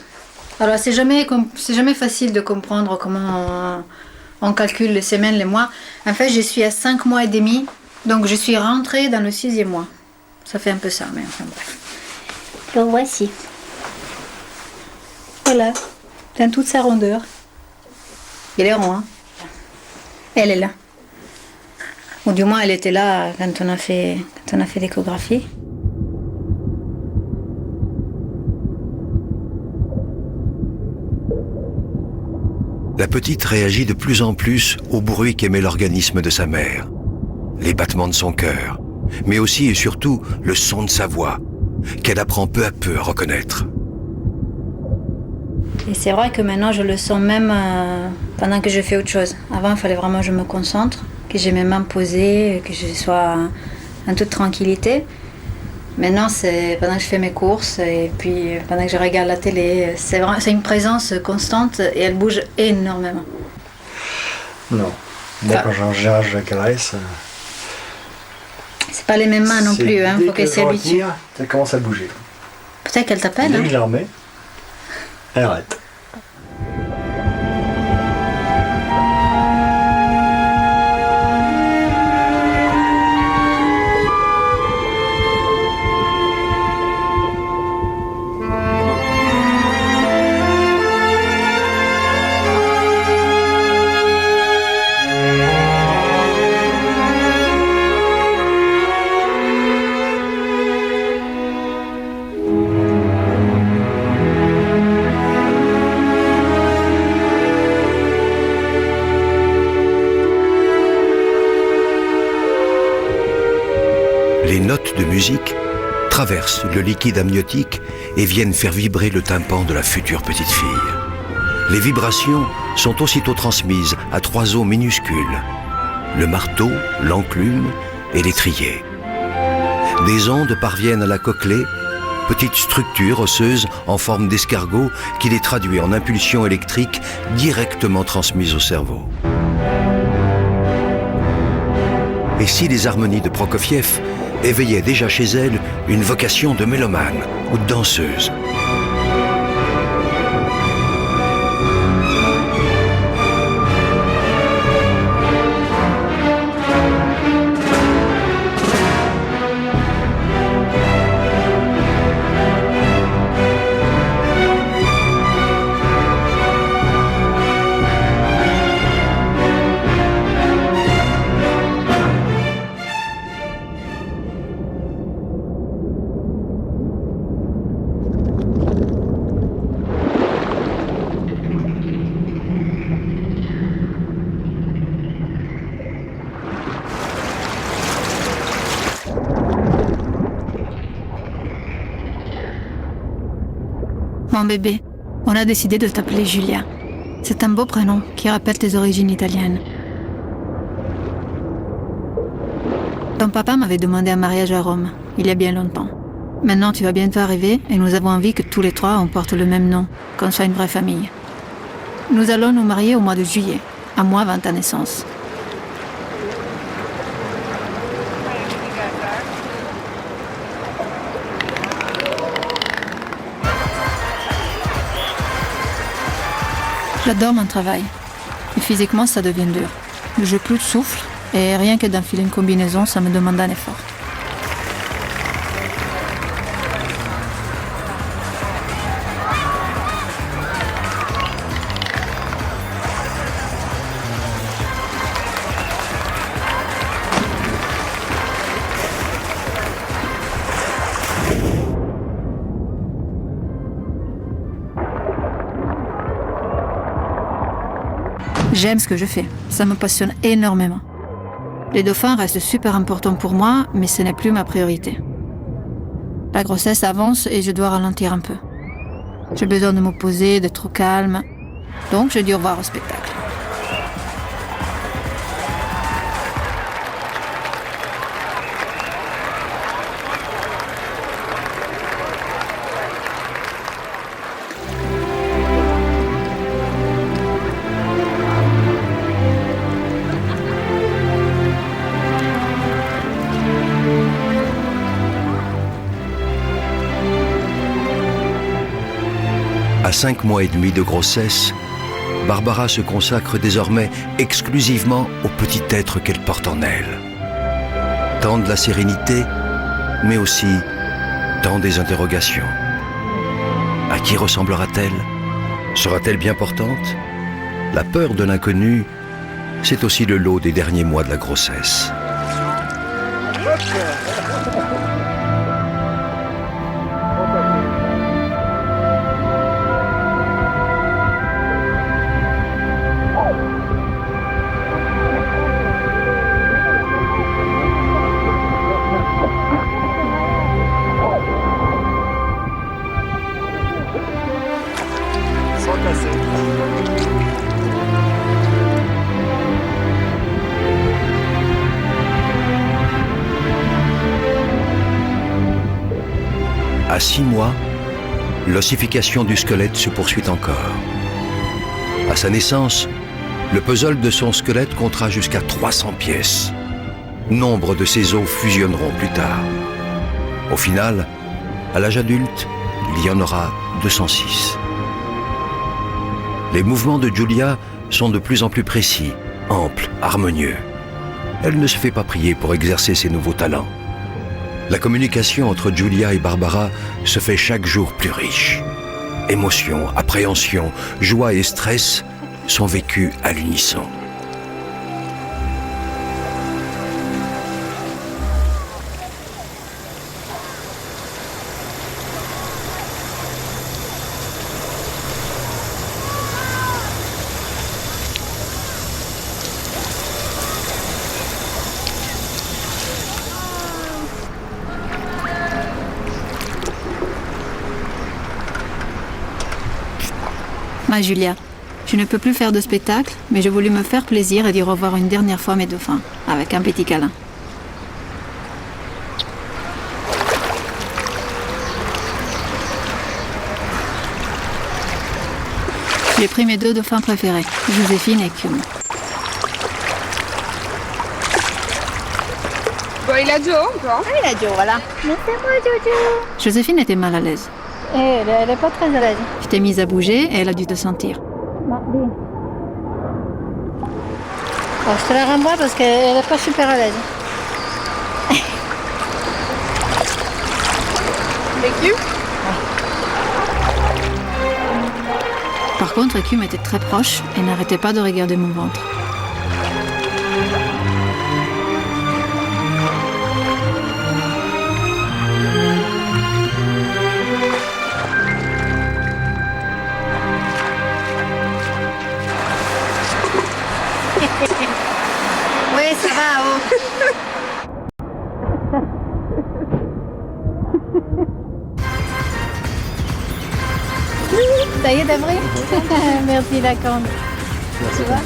Alors, c'est jamais facile de comprendre comment on calcule les semaines, les mois. En fait, je suis à 5 mois et demi. Donc, je suis rentrée dans le 6e mois. Ça fait un peu ça, mais enfin bref. Le voici. Voilà, dans toute sa rondeur. Il est rond, hein. Elle est là. Ou du moins, elle était là quand on a fait l'échographie. La petite réagit de plus en plus au bruit qu'émet l'organisme de sa mère, les battements de son cœur, mais aussi et surtout le son de sa voix, qu'elle apprend peu à peu à reconnaître. Et c'est vrai que maintenant, je le sens même pendant que je fais autre chose. Avant, il fallait vraiment que je me concentre, que j'ai mes mains posées, que je sois en toute tranquillité. Maintenant, c'est pendant que je fais mes courses et puis pendant que je regarde la télé, c'est une présence constante et elle bouge énormément. Non. Moi, quand je la caresse... C'est pas les mêmes mains non plus, il faut qu'elle s'y habitue. Ça commence à bouger. Peut-être qu'elle t'appelle. Dès que je la remets, elle arrête. Les notes de musique traversent le liquide amniotique et viennent faire vibrer le tympan de la future petite fille. Les vibrations sont aussitôt transmises à 3 os minuscules, le marteau, l'enclume et l'étrier. Des ondes parviennent à la cochlée, petite structure osseuse en forme d'escargot qui les traduit en impulsions électriques directement transmises au cerveau. Et si les harmonies de Prokofiev éveillait déjà chez elle une vocation de mélomane ou de danseuse. Mon bébé, on a décidé de t'appeler Julia. C'est un beau prénom qui rappelle tes origines italiennes. Ton papa m'avait demandé un mariage à Rome, il y a bien longtemps. Maintenant, tu vas bientôt arriver et nous avons envie que tous les trois on porte le même nom, qu'on soit une vraie famille. Nous allons nous marier au mois de juillet, un mois avant ta naissance. J'adore mon travail. Et physiquement, ça devient dur. Je n'ai plus de souffle et rien que d'enfiler une combinaison, ça me demande un effort. J'aime ce que je fais, ça me passionne énormément. Les dauphins restent super importants pour moi, mais ce n'est plus ma priorité. La grossesse avance et je dois ralentir un peu. J'ai besoin de me poser, d'être calme, donc je dis au revoir au spectacle. À 5 mois et demi de grossesse, Barbara se consacre désormais exclusivement au petit être qu'elle porte en elle. Tant de la sérénité, mais aussi tant des interrogations. À qui ressemblera-t-elle? Sera-t-elle bien portante? La peur de l'inconnu, c'est aussi le lot des derniers mois de la grossesse. À 6 mois, l'ossification du squelette se poursuit encore. À sa naissance, le puzzle de son squelette comptera jusqu'à 300 pièces. Nombre de ses os fusionneront plus tard. Au final, à l'âge adulte, il y en aura 206. Les mouvements de Giulia sont de plus en plus précis, amples, harmonieux. Elle ne se fait pas prier pour exercer ses nouveaux talents. La communication entre Giulia et Barbara se fait chaque jour plus riche. Émotion, appréhension, joie et stress sont vécus à l'unisson. Ma Julia, je ne peux plus faire de spectacle, mais j'ai voulu me faire plaisir et dire au revoir une dernière fois à mes dauphins, avec un petit câlin. J'ai pris mes 2 dauphins préférés, Joséphine et Cum. Bon, il a Joe encore. Ah, il a Joe, voilà. Mais c'est moi, Jojo. Joséphine était mal à l'aise. Elle est pas très à l'aise. Je t'ai mise à bouger et elle a dû te sentir. Bon, je te la renvoie parce qu'elle n'est pas super à l'aise. Vécu? Par contre, Cum était très proche et n'arrêtait pas de regarder mon ventre. Oui, ça va, oh. Ça y est, t'as pris? Merci, d'accord. Tu vois?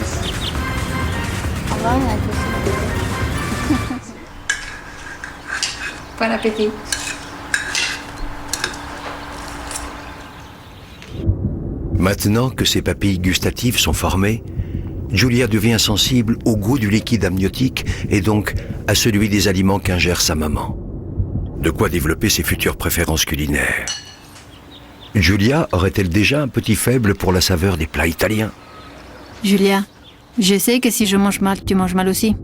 Au revoir, bon appétit. Maintenant que ses papilles gustatives sont formées, Giulia devient sensible au goût du liquide amniotique et donc à celui des aliments qu'ingère sa maman. De quoi développer ses futures préférences culinaires. Giulia aurait-elle déjà un petit faible pour la saveur des plats italiens? Giulia, je sais que si je mange mal, tu manges mal aussi.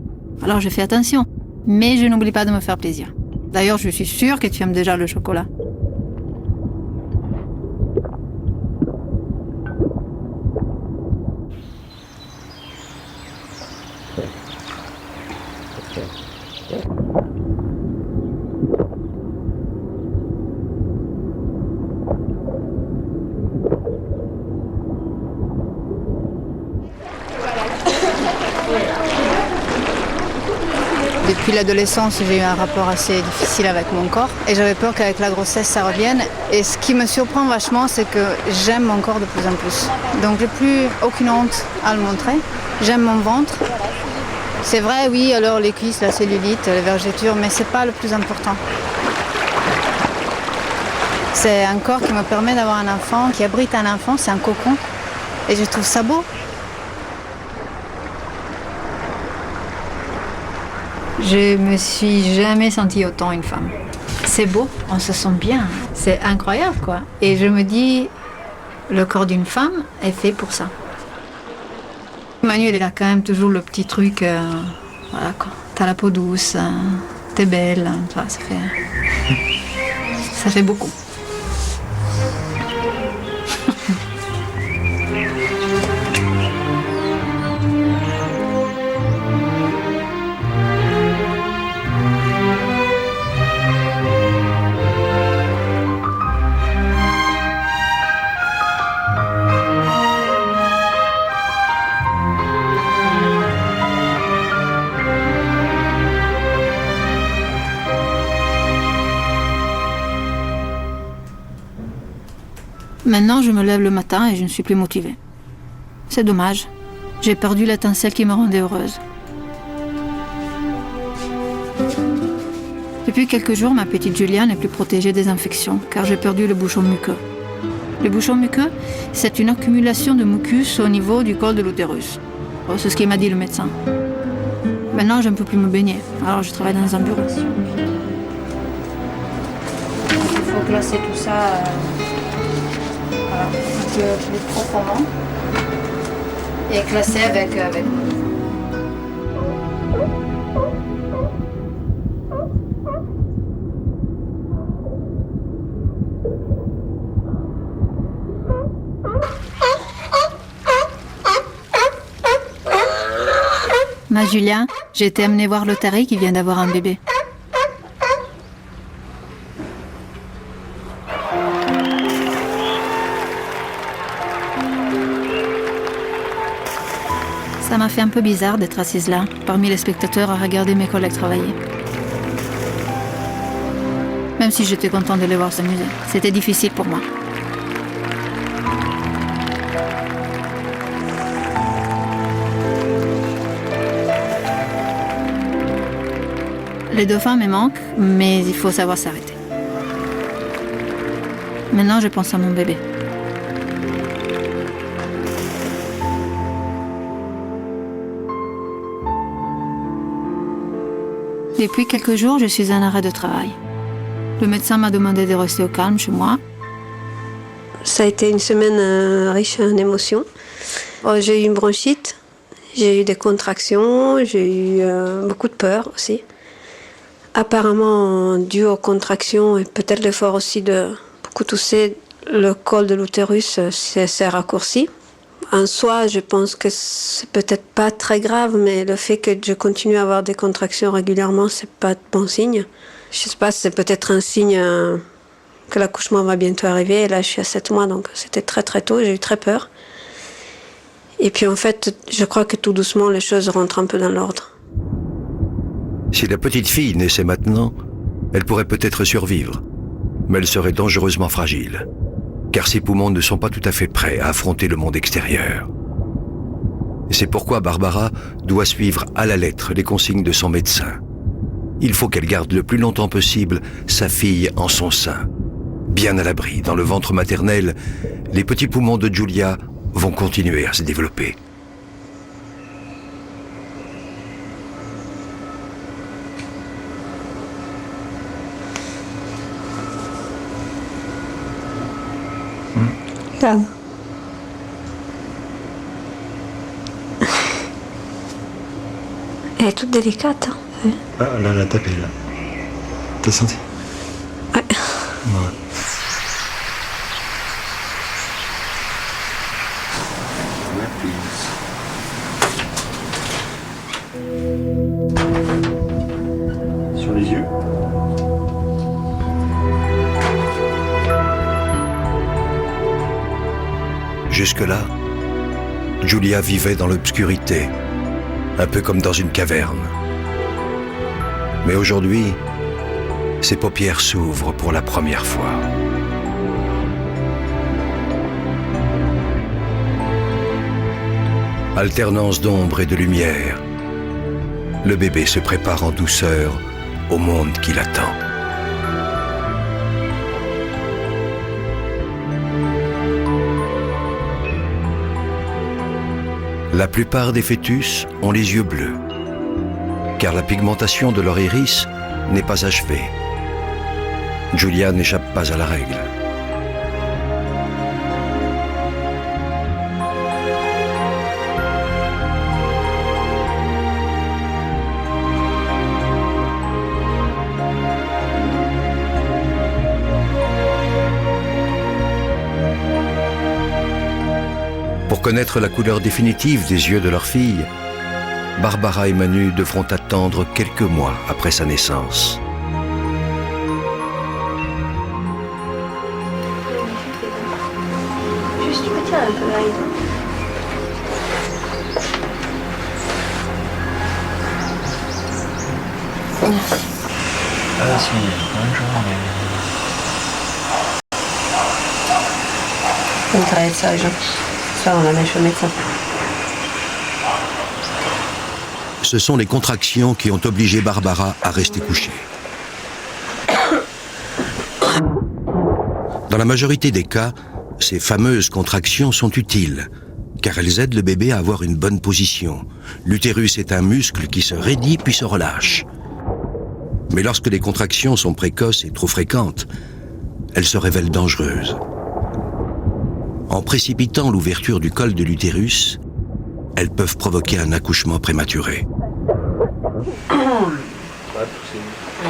Alors je fais attention. Mais je n'oublie pas de me faire plaisir. D'ailleurs, je suis sûre que tu aimes déjà le chocolat. Depuis l'adolescence, j'ai eu un rapport assez difficile avec mon corps et j'avais peur qu'avec la grossesse, ça revienne. Et ce qui me surprend vachement, c'est que j'aime mon corps de plus en plus. Donc j'ai plus aucune honte à le montrer. J'aime mon ventre. C'est vrai, oui, alors les cuisses, la cellulite, les vergetures, mais c'est pas le plus important. C'est un corps qui me permet d'avoir un enfant, qui abrite un enfant, c'est un cocon. Et je trouve ça beau. Je me suis jamais sentie autant une femme. C'est beau, on se sent bien, c'est incroyable quoi. Et je me dis, le corps d'une femme est fait pour ça. Manu, il a quand même toujours le petit truc, voilà quoi. T'as la peau douce, t'es belle, ça fait beaucoup. Maintenant, je me lève le matin et je ne suis plus motivée. C'est dommage. J'ai perdu l'étincelle qui me rendait heureuse. Depuis quelques jours, ma petite Giulia n'est plus protégée des infections, car j'ai perdu le bouchon muqueux. Le bouchon muqueux, c'est une accumulation de mucus au niveau du col de l'utérus. C'est ce qu'il m'a dit le médecin. Maintenant, je ne peux plus me baigner, alors je travaille dans un bureau. Il faut classer tout ça un peu plus proprement et classer avec Ma Giulia, j'ai été amenée voir l'Otari qui vient d'avoir un bébé. Ça m'a fait un peu bizarre d'être assise là, parmi les spectateurs à regarder mes collègues travailler. Même si j'étais contente de les voir s'amuser, c'était difficile pour moi. Les dauphins me manquent, mais il faut savoir s'arrêter. Maintenant, je pense à mon bébé. Depuis quelques jours, je suis en arrêt de travail. Le médecin m'a demandé de rester au calme chez moi. Ça a été une semaine riche en émotions. J'ai eu une bronchite, j'ai eu des contractions, j'ai eu beaucoup de peur aussi. Apparemment, dû aux contractions et peut-être l'effort aussi de beaucoup tousser, le col de l'utérus s'est raccourci. En soi, je pense que c'est peut-être pas très grave, mais le fait que je continue à avoir des contractions régulièrement, c'est pas de bon signe. Je sais pas, c'est peut-être un signe que l'accouchement va bientôt arriver. Et là, je suis à 7 mois, donc c'était très très tôt, j'ai eu très peur. Et puis en fait, je crois que tout doucement, les choses rentrent un peu dans l'ordre. Si la petite fille naissait maintenant, elle pourrait peut-être survivre, mais elle serait dangereusement fragile. car ses poumons ne sont pas tout à fait prêts à affronter le monde extérieur. C'est pourquoi Barbara doit suivre à la lettre les consignes de son médecin. Il faut qu'elle garde le plus longtemps possible sa fille en son sein. Bien à l'abri, dans le ventre maternel, les petits poumons de Giulia vont continuer à se développer. Regarde. Elle est toute délicate. Hein. Ah, là, elle a tapé, là. T'as senti? Ouais. Ouais. Sur les yeux. Jusque-là, Giulia vivait dans l'obscurité, un peu comme dans une caverne. Mais aujourd'hui, ses paupières s'ouvrent pour la première fois. Alternance d'ombre et de lumière, le bébé se prépare en douceur au monde qui l'attend. La plupart des fœtus ont les yeux bleus, car la pigmentation de leur iris n'est pas achevée. Giulia n'échappe pas à la règle. Pour connaître la couleur définitive des yeux de leur fille, Barbara et Manu devront attendre quelques mois après sa naissance. Juste, tu me tiens un peu là. Ah si, bonne journée. Un dressage. Ça, on l'a mis chez le médecin. Ce sont les contractions qui ont obligé Barbara à rester couchée. Dans la majorité des cas, ces fameuses contractions sont utiles, car elles aident le bébé à avoir une bonne position. L'utérus est un muscle qui se raidit puis se relâche. Mais lorsque les contractions sont précoces et trop fréquentes, elles se révèlent dangereuses. En précipitant l'ouverture du col de l'utérus, elles peuvent provoquer un accouchement prématuré. On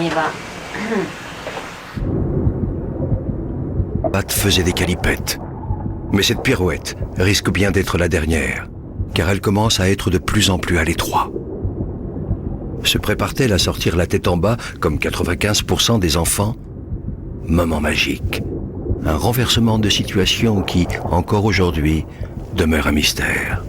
y va. Pat faisait des calipettes. Mais cette pirouette risque bien d'être la dernière, car elle commence à être de plus en plus à l'étroit. Se prépare-t-elle à sortir la tête en bas, comme 95% des enfants? Moment magique. Un renversement de situation qui, encore aujourd'hui, demeure un mystère.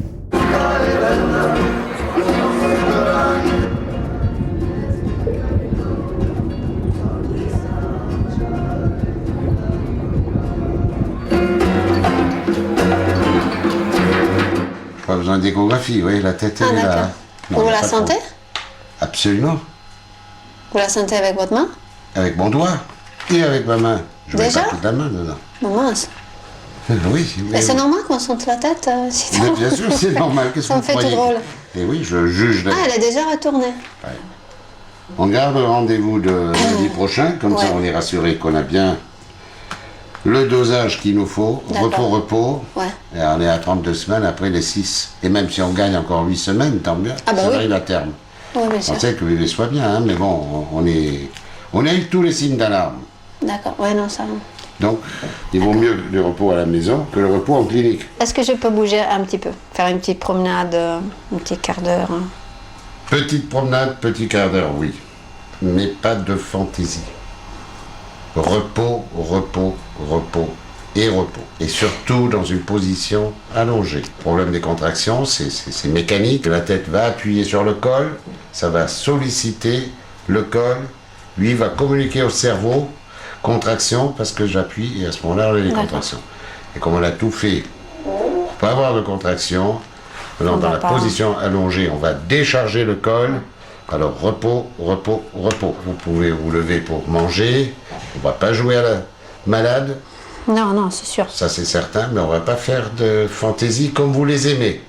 Pas besoin d'échographie, oui, la tête elle est là. Vous la sentez? Absolument. Vous la sentez avec votre main? Avec mon doigt et avec ma main. Je mets Déjà? pas toute la main dedans. Oh mince. Oui, Mais c'est normal qu'on sente la tête Mais bien sûr, c'est normal. Qu'est-ce que Ça me vous fait tout croyez? drôle. Et oui, je juge. Ah, elle est déjà retournée. Ouais. On garde rendez-vous de lundi prochain, comme ça Ouais. on est rassuré qu'on a bien le dosage qu'il nous faut, D'accord. repos. Ouais. Et on est à 32 semaines après les 6. Et même si on gagne encore 8 semaines, tant mieux. Ah bah ça oui. arrive à terme. Oui, bien sûr. On sait que le bébé soit bien, hein, mais bon, on a eu tous les signes d'alarme. D'accord. Ouais, non, ça. Donc, il vaut mieux le repos à la maison que le repos en clinique. Est-ce que je peux bouger un petit peu? Faire une petite promenade, un petit quart d'heure? Hein. Petite promenade, petit quart d'heure, oui. Mais pas de fantaisie. Repos, repos, repos et repos. Et surtout dans une position allongée. Le problème des contractions, c'est mécanique. La tête va appuyer sur le col, ça va solliciter le col. Lui va communiquer au cerveau, contraction, parce que j'appuie, et à ce moment-là, on a les D'accord. contractions. Et comme on a tout fait pour pas avoir de contraction, maintenant dans la position allongée, on va décharger le col. Alors repos, repos, repos. Vous pouvez vous lever pour manger. On va pas jouer à la malade. Non, non, c'est sûr. Ça c'est certain, mais on va pas faire de fantaisie comme vous les aimez.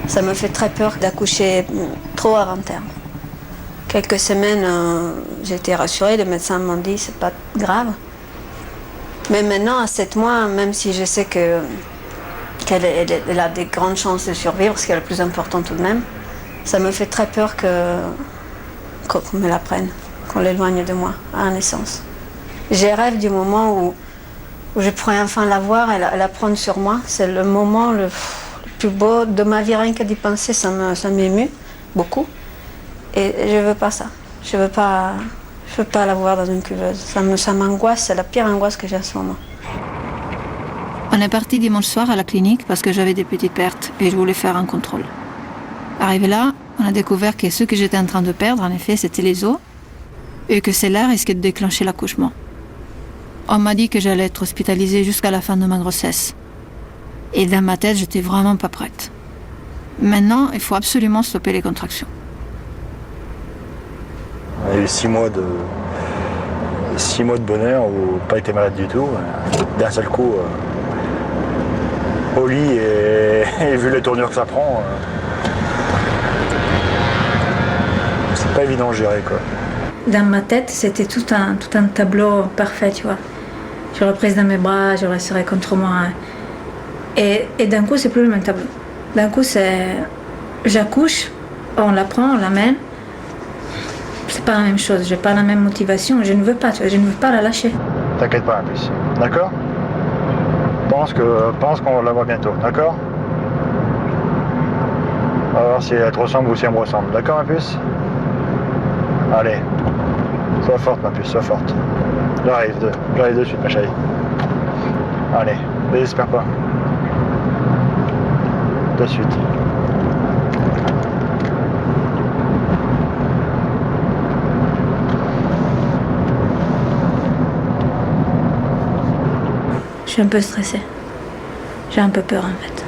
Ça me fait très peur d'accoucher trop avant terme. Quelques semaines, j'ai été rassurée, les médecins m'ont dit c'est pas grave. Mais maintenant, à 7 mois, même si je sais qu'elle a des grandes chances de survivre, ce qui est le plus important tout de même, ça me fait très peur qu'on me la prenne, qu'on l'éloigne de moi à la naissance. J'ai rêve du moment où je pourrais enfin la voir et la prendre sur moi. C'est le moment le plus beau de ma vie, rien que d'y penser, ça m'émeut beaucoup. Et je veux pas ça. Je veux pas la voir dans une cuveuse. Ça m'angoisse, c'est la pire angoisse que j'ai en ce moment. On est parti dimanche soir à la clinique parce que j'avais des petites pertes et je voulais faire un contrôle. Arrivé là, on a découvert que ce que j'étais en train de perdre, en effet, c'était les os et que cela risquait de déclencher l'accouchement. On m'a dit que j'allais être hospitalisée jusqu'à la fin de ma grossesse. Et dans ma tête, j'étais vraiment pas prête. Maintenant, il faut absolument stopper les contractions. On a eu 6 mois de bonheur où pas été malade du tout. D'un seul coup, au lit et vu les tournures que ça prend, c'est pas évident à gérer, quoi. Dans ma tête, c'était tout un tableau parfait, tu vois. Je l'aurais prise dans mes bras, je la serrais contre moi. Et d'un coup, c'est plus le même tableau. D'un coup, c'est... J'accouche, on la prend, on l'amène. C'est pas la même chose, j'ai pas la même motivation. Je ne veux pas, tu vois, je ne veux pas la lâcher. T'inquiète pas, Impulse. D'accord ? Pense qu'on la voit bientôt, d'accord ? On va voir si elle te ressemble ou si elle me ressemble. D'accord, Impulse ? Allez. Sois forte, ma puce, sois forte. J'arrive de suite, ma chérie. Allez, désespère pas. De suite. Je suis un peu stressée. J'ai un peu peur, en fait.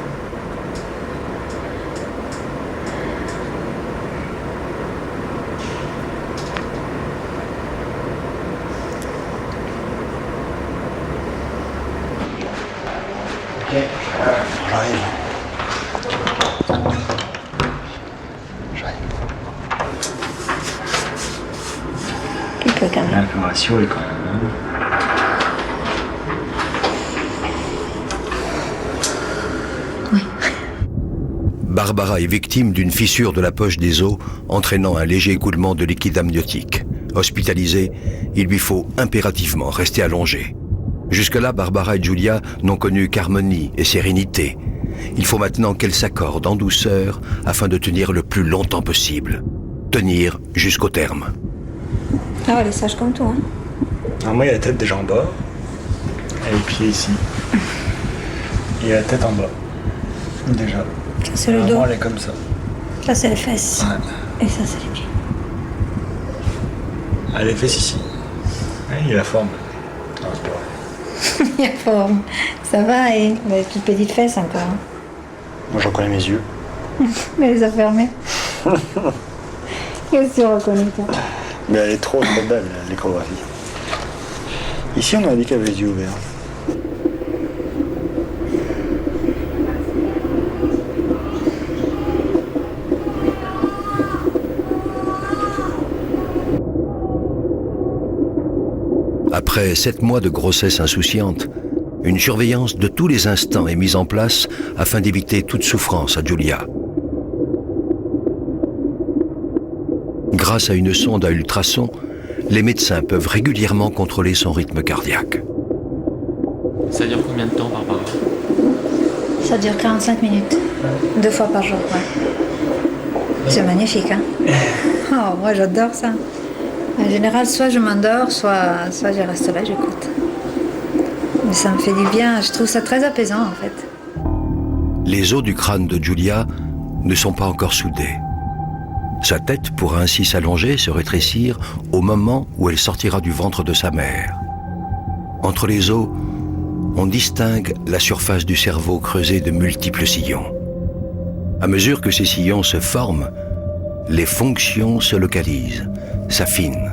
J'arrive. Un peu rassuré quand même. Oui. Barbara est victime d'une fissure de la poche des os, entraînant un léger écoulement de liquide amniotique. Hospitalisée, il lui faut impérativement rester allongée. Jusque-là, Barbara et Giulia n'ont connu qu'harmonie et sérénité. Il faut maintenant qu'elles s'accordent en douceur afin de tenir le plus longtemps possible. Tenir jusqu'au terme. Ah, elle est sage comme toi. Hein. Alors moi, il y a la tête déjà en bas, et les pieds ici. Et la tête en bas. Déjà. Ça, c'est le dos. Elle est comme ça. Ça, c'est les fesses. Ouais. Et ça, c'est les pieds. Elle est fesses ici. Ouais, il y a la forme. Non, c'est pas vrai. Il y a forme. Ça va, et on a des toutes petites fesses encore. Hein. Moi, je reconnais mes yeux. Mais les a fermés. Qu'est-ce que tu reconnais, toi? Mais elle est trop belle, l'échographie. Ici, on a dit qu'elle avait les yeux ouverts. Après 7 mois de grossesse insouciante, une surveillance de tous les instants est mise en place afin d'éviter toute souffrance à Giulia. Grâce à une sonde à ultrasons, les médecins peuvent régulièrement contrôler son rythme cardiaque. Ça dure combien de temps, Barbara? Ça dure 45 minutes. 2 fois par jour, ouais. C'est magnifique, hein? Oh, moi j'adore ça. En général, soit je m'endors, soit je reste là, j'écoute. Mais ça me fait du bien, je trouve ça très apaisant en fait. Les os du crâne de Giulia ne sont pas encore soudés. Sa tête pourra ainsi s'allonger, se rétrécir au moment où elle sortira du ventre de sa mère. Entre les os, on distingue la surface du cerveau creusée de multiples sillons. À mesure que ces sillons se forment, les fonctions se localisent, s'affinent.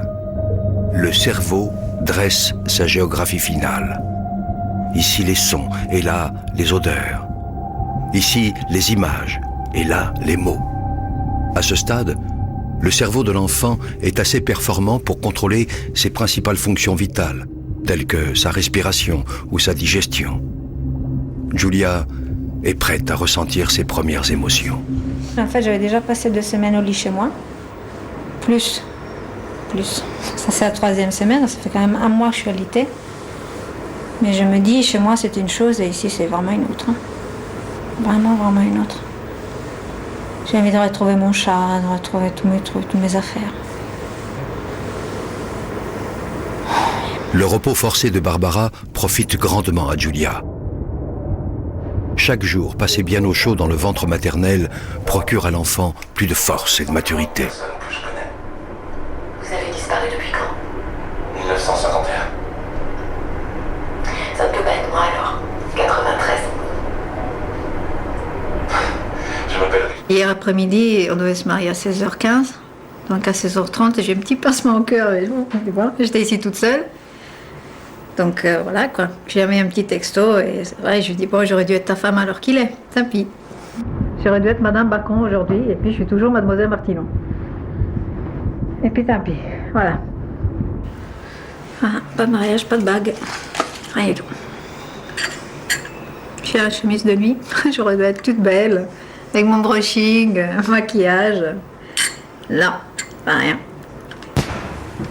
Le cerveau dresse sa géographie finale. Ici les sons, et là les odeurs. Ici les images, et là les mots. À ce stade, le cerveau de l'enfant est assez performant pour contrôler ses principales fonctions vitales, telles que sa respiration ou sa digestion. Giulia est prête à ressentir ses premières émotions. En fait, j'avais déjà passé 2 semaines au lit chez moi. Plus. Ça, c'est la 3e semaine, ça fait quand même 1 mois que je suis alitée. Mais je me dis, chez moi, c'est une chose et ici, c'est vraiment une autre. Hein. Vraiment une autre. J'ai envie de retrouver mon chat, de retrouver tous mes trucs, toutes mes affaires. Le repos forcé de Barbara profite grandement à Giulia. Chaque jour passé bien au chaud dans le ventre maternel procure à l'enfant plus de force et de maturité. Vous avez disparu depuis quand? 1951. Ça ne peut pas être moi alors. 93. Je m'appelle... Hier après-midi, on devait se marier à 16h15. Donc à 16h30, j'ai un petit pincement au cœur. J'étais ici toute seule. Donc voilà quoi. J'ai mis un petit texto et c'est vrai, je lui dis bon, j'aurais dû être ta femme alors qu'il est. Tant pis. J'aurais dû être Madame Bacon aujourd'hui et puis je suis toujours Mademoiselle Martinon. Et puis tant pis. Voilà. Ah, pas de mariage, pas de bague. Rien du tout. J'ai la chemise de nuit. J'aurais dû être toute belle. Avec mon brushing, maquillage. Non, pas rien.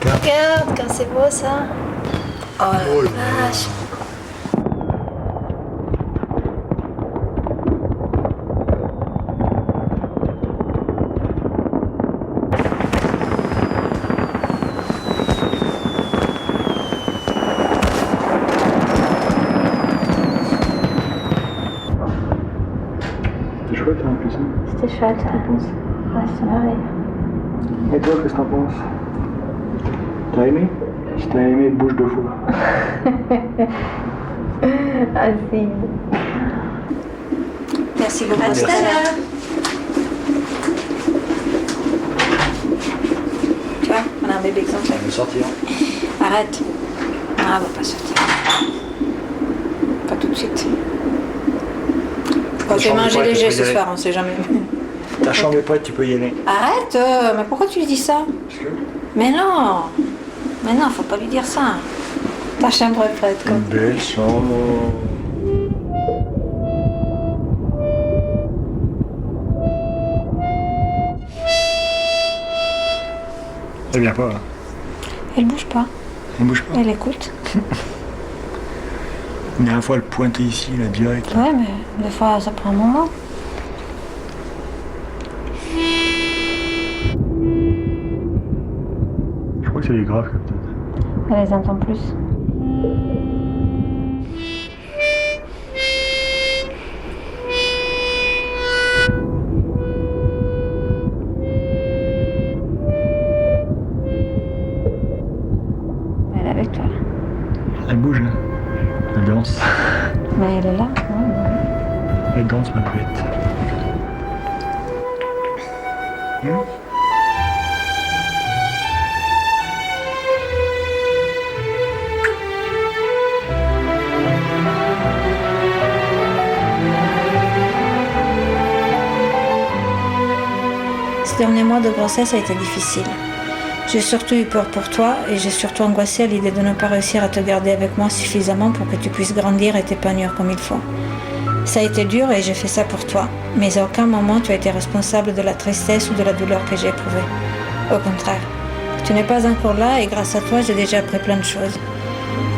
Regarde, quand c'est beau ça. Oh la vache. C'était chouette en plus. Hein. C'était chouette, ça pense. Ouais, c'est merveilleux. Et toi, qu'est-ce que t'en penses? T'as aimé? Si t'as aimé, bouge 2 fois. Ah si. Merci beaucoup. À tout à l'heure. Tu vois, on a un bébé exemplaire. On va sortir. Arrête. Ah, on va pas sortir. Pas tout de suite. Quand tu manger léger ce soir, on sait jamais. Ta chambre est prête, tu peux y aller. Arrête, mais pourquoi tu lui dis ça? Parce que... Mais non, faut pas lui dire ça. Ta chambre est prête, quoi. Une belle chambre. Elle vient pas, là. Elle bouge pas. Elle bouge pas. Elle écoute. La dernière fois, elle pointait ici, là, direct. Ouais, mais des fois, ça prend un moment. Je crois que c'est les graves, peut-être. Elle les entend plus. Elle est avec toi. Elle bouge, là. Elle danse. Mais elle est là. Elle danse, ma bête. Ces derniers mois de grossesse a été difficile. J'ai surtout eu peur pour toi et j'ai surtout angoissé à l'idée de ne pas réussir à te garder avec moi suffisamment pour que tu puisses grandir et t'épanouir comme il faut. Ça a été dur et j'ai fait ça pour toi, mais à aucun moment tu as été responsable de la tristesse ou de la douleur que j'ai éprouvée. Au contraire, tu n'es pas encore là et grâce à toi j'ai déjà appris plein de choses.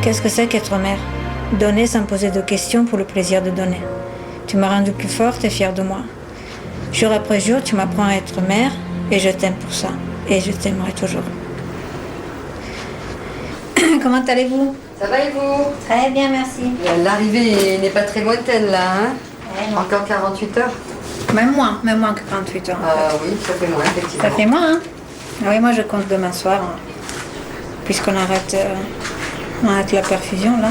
Qu'est-ce que c'est qu'être mère? Donner sans poser de questions pour le plaisir de donner. Tu m'as rendue plus forte et fière de moi. Jour après jour, tu m'apprends à être mère et je t'aime pour ça. Et je t'aimerai toujours. Comment allez-vous? Ça va et vous? Très bien, merci. L'arrivée n'est pas très lointaine là, hein? Ouais, non. Encore 48 heures? Même moins que 48 heures. En Ah fait. oui, ça fait moins, effectivement. Ça fait moins, hein? Ah oui, moi je compte demain soir, hein, puisqu'on arrête la perfusion là.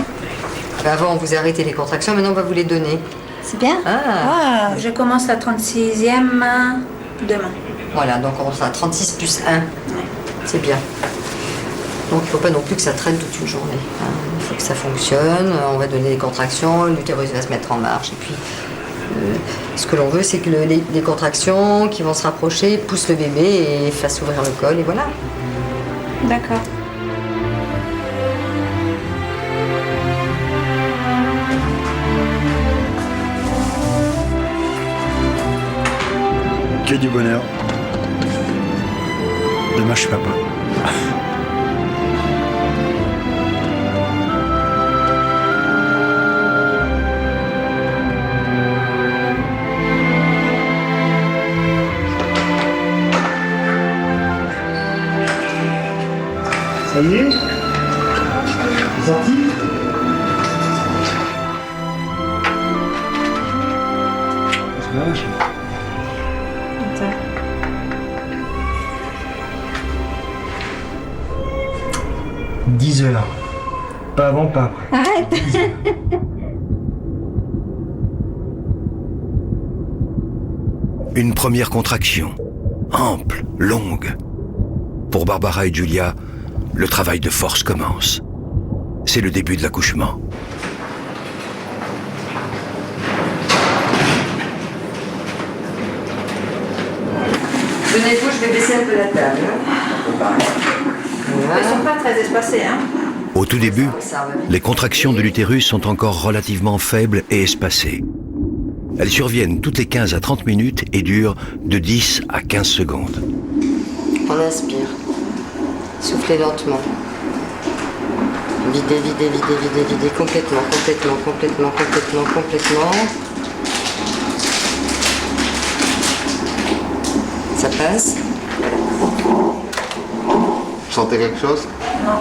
Avant, on vous a arrêté les contractions, maintenant on va vous les donner. C'est bien? Ah. Je commence la 36e demain. Voilà, donc on sera à 36 plus 1. C'est bien. Donc il ne faut pas non plus que ça traîne toute une journée. Hein. Il faut que ça fonctionne, on va donner des contractions, l'utérus va se mettre en marche. Et puis, ce que l'on veut, c'est que les contractions qui vont se rapprocher poussent le bébé et fassent ouvrir le col, et voilà. D'accord. Que du bonheur. Demain, je suis papa. Ça y est? C'est sorti? C'est dommage. 10 heures. Pas avant, pas après. Arrête. Une première contraction, ample, longue. Pour Barbara et Giulia, le travail de force commence. C'est le début de l'accouchement. Tenez-vous, je vais baisser un peu la table. Elles ne sont pas très espacées, hein? Au tout début, les contractions de l'utérus sont encore relativement faibles et espacées. Elles surviennent toutes les 15 à 30 minutes et durent de 10 à 15 secondes. On inspire. Soufflez lentement. Videz, videz, videz, videz, videz. Complètement, complètement, complètement, complètement, complètement. Ça passe. Vous sentez quelque chose? Non.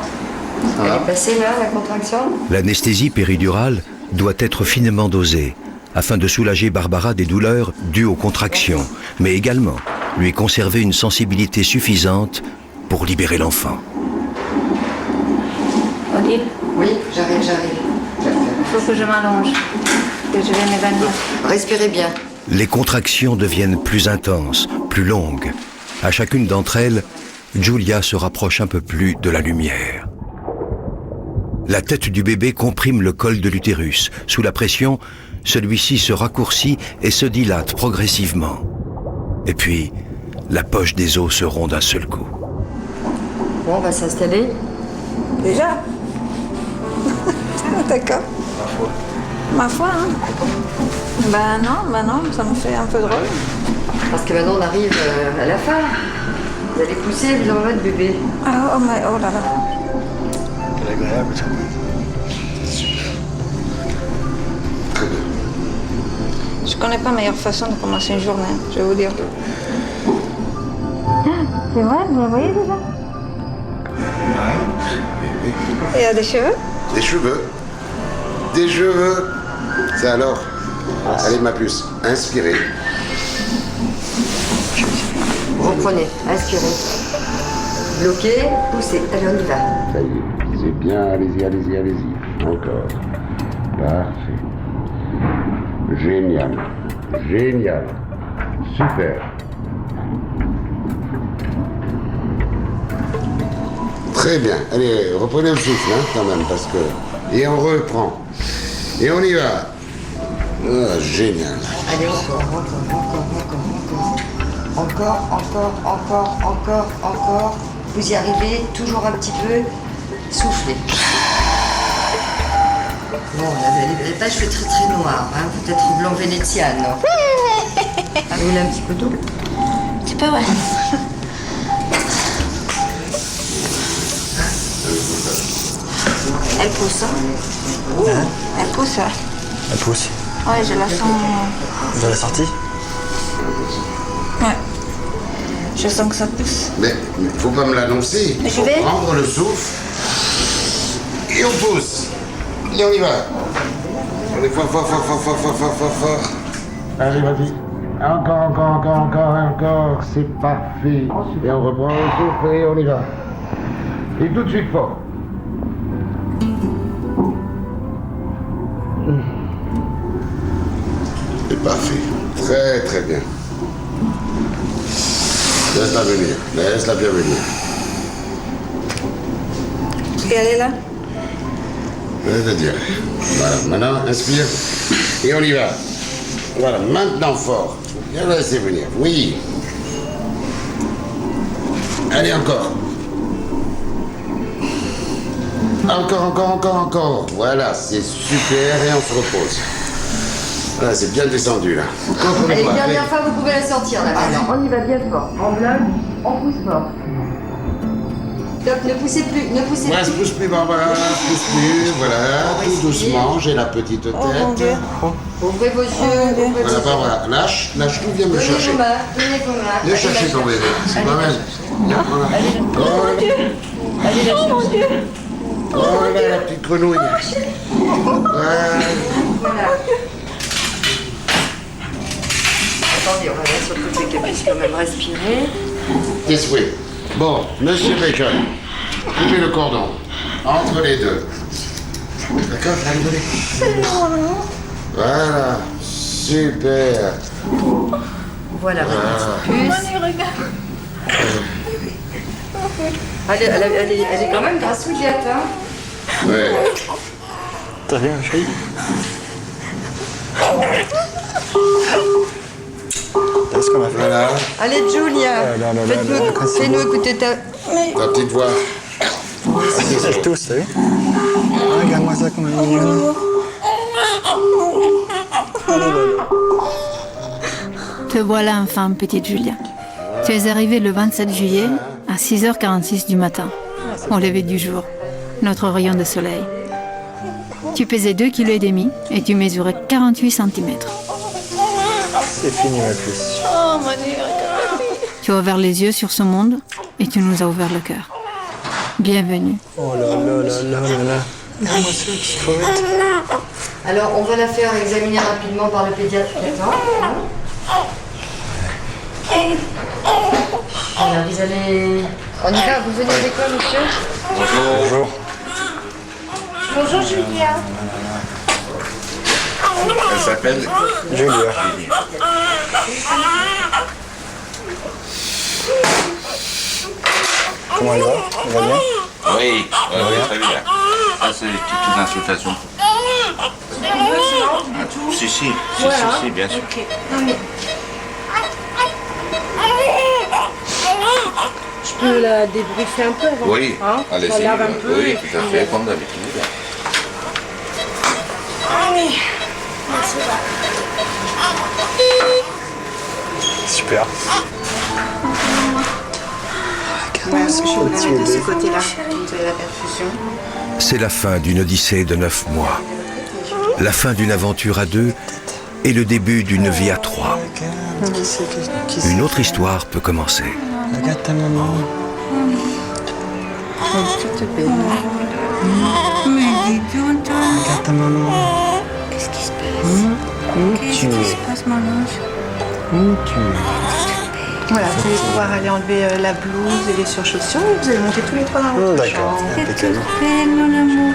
Ça Elle va? est passée là, la contraction? L'anesthésie péridurale doit être finement dosée afin de soulager Barbara des douleurs dues aux contractions, mais également lui conserver une sensibilité suffisante pour libérer l'enfant. Odile, Oui, j'arrive. il faut que je m'allonge, que je vais m'évanouir. Respirez bien. Les contractions deviennent plus intenses, plus longues. À chacune d'entre elles, Giulia se rapproche un peu plus de la lumière. La tête du bébé comprime le col de l'utérus. Sous la pression, celui-ci se raccourcit et se dilate progressivement. Et puis, la poche des os se rompt d'un seul coup. Bon, on va s'installer. Déjà? D'accord. Ma foi, hein? Ben non, ça me fait un peu drôle. Parce que maintenant on arrive à la fin. Vous allez pousser, vous enlevez votre bébé. Ah, oh là là. C'est agréable, ça. Je connais pas meilleure façon de commencer une journée, je vais vous dire. C'est vrai, vous le voyez déjà? Il y a des cheveux? Des cheveux. Des cheveux. Ça alors? Allez ma puce, inspirez. Reprenez, inspirez. Bloquez, poussez. Allez, on y va. Ça y est, c'est bien, allez-y. Encore. Parfait. Génial. Super. Très bien. Allez, reprenez le souffle, hein, quand même, parce que... Et on reprend. Et on y va. Ah, génial. Allez, encore. Vous y arrivez, toujours un petit peu. Soufflez. Bon, les pages fait très noir, hein, peut-être blanc vénétiane. Vous voulez un petit peu d'eau? Un petit peu, ouais. Elle pousse, hein? Elle pousse, ouais. Elle pousse. Ouais, je la sens. Vous avez la sortie? Ouais. Je sens que ça pousse. Mais il faut pas me l'annoncer. Il Je faut vais. prendre le souffle. Et on pousse. Et on y va. On est fort, fort, fort, fort, fort, fort, fort, fort, fort. Allez, vas-y. Encore. C'est parfait. Et on reprend le souffle et on y va. Et tout de suite fort. C'est parfait. Très, très bien. Laisse-la venir. Laisse-la bien venir. Et elle est là? Je te dirai. Voilà, maintenant, inspire. Et on y va. Voilà, maintenant fort. Bien laisser venir. Oui. Allez, encore. Encore. Voilà, c'est super. Et on se repose. Voilà, c'est bien descendu, là. Allez, une dernière fois, vous pouvez la sortir, là. Alors, on y va bien fort. En bloc, on pousse fort. Top, ne poussez plus, ne poussez Ouais, plus. pousse plus, Barbara, pousse plus, voilà, tout doucement, j'ai la petite tête. Ouvrez vos yeux, ouvrez vos Voilà, yeux. Barbara, lâche tout, viens me Donnez chercher. vos mains, donnez vos mains. Viens Allez, chercher la ton bébé, c'est pas mal. Voilà. Allez, la chercher. Voilà, la petite grenouille. Voilà. Voilà. Attendez, on va mettre sur le côté qu'elle puisse quand même respirer. Tes souhaits. Bon, monsieur Bacon, coupez le cordon entre les deux. D'accord, t'as rigolé. Voilà, super. Voilà, ma petite puce. Elle est quand même grassouillette, hein. Ouais. T'as bien, chérie? T'as ce qu'on a fait? Voilà, Allez, Julia, fais-nous écouter ta... ta petite voix. C'est tous, t'as vu? Regarde-moi ça comme elle est mignonne. Te voilà enfin, petite Julia. Tu es arrivée le 27 juillet à 6h46 du matin, au lever du jour, notre rayon de soleil. Tu pesais 2,5 kg et tu mesurais 48 cm. C'est fini, ma puce. Tu as ouvert les yeux sur ce monde et tu nous as ouvert le cœur. Bienvenue. Oh là là là là là là. Regarde-moi ça, petite fauvette. Alors, on va la faire examiner rapidement par le pédiatre qui attend. Voilà, vous allez... On y va, vous venez avec quoi, monsieur? Bonjour. Bonjour Julia. Elle s'appelle Julia. Comment elle va? Elle va bien? Oui, très bien. Ça, c'est des petites insultations. Si, bien sûr. Je peux la débriefer un peu avant. Oui, Hein, allez-y. ça lave un peu. Oui, et tout puis, à fait, comme d'habitude. Super. Ouais, je vais mettre de ce côté-là. Vous avez la perfusion. C'est la fin d'une odyssée de 9 mois. La fin d'une aventure à 2 et le début d'une vie à 3. Une autre histoire peut commencer. Regarde ta maman. Regarde ta maman. Qu'est-ce qui se passe? Qu'est-ce qui se passe, mon ange? Voilà, vous allez pouvoir aller enlever la blouse et les surchaussures et vous allez monter tous les trois dans votre D'accord, chambre. c'est impeccable. Belle, mon amour.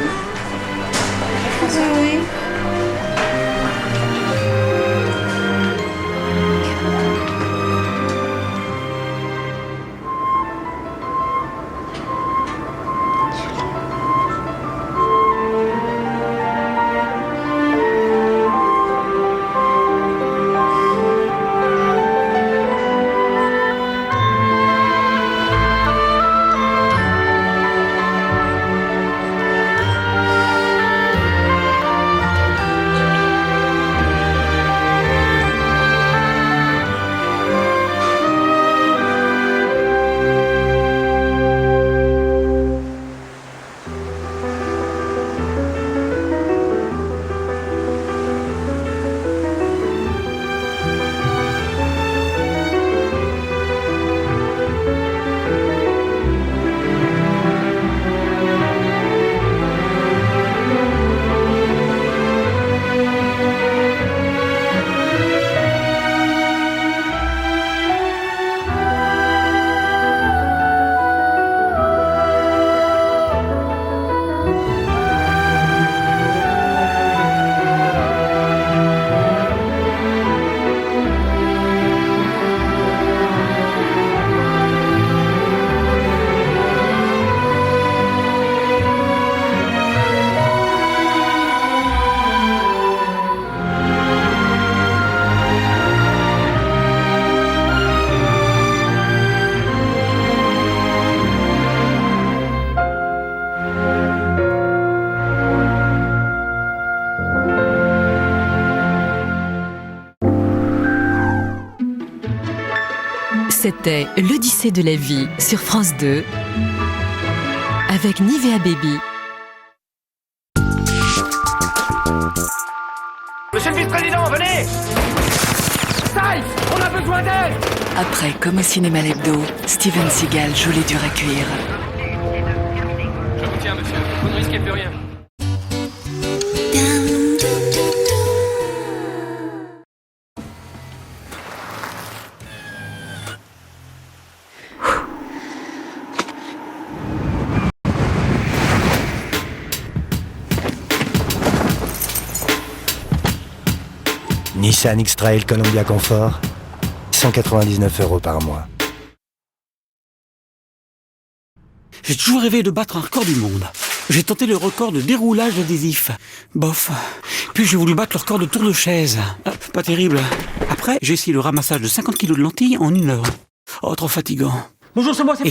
Oui. C'était l'Odyssée de la vie sur France 2 avec Nivea Baby. Monsieur le vice-président, venez! Stiles, on a besoin d'aide! Après, comme au cinéma l'hebdo, Steven Seagal joue les durs à cuire. Je vous tiens, monsieur. Vous ne risquez plus rien. Nissan X-Trail Columbia Comfort, 199 € par mois. J'ai toujours rêvé de battre un record du monde. J'ai tenté le record de déroulage adhésif. Bof. Puis j'ai voulu battre le record de tour de chaise. Pas terrible. Après, j'ai essayé le ramassage de 50 kg de lentilles en 1 heure. Oh, trop fatigant. Bonjour, c'est moi, c'est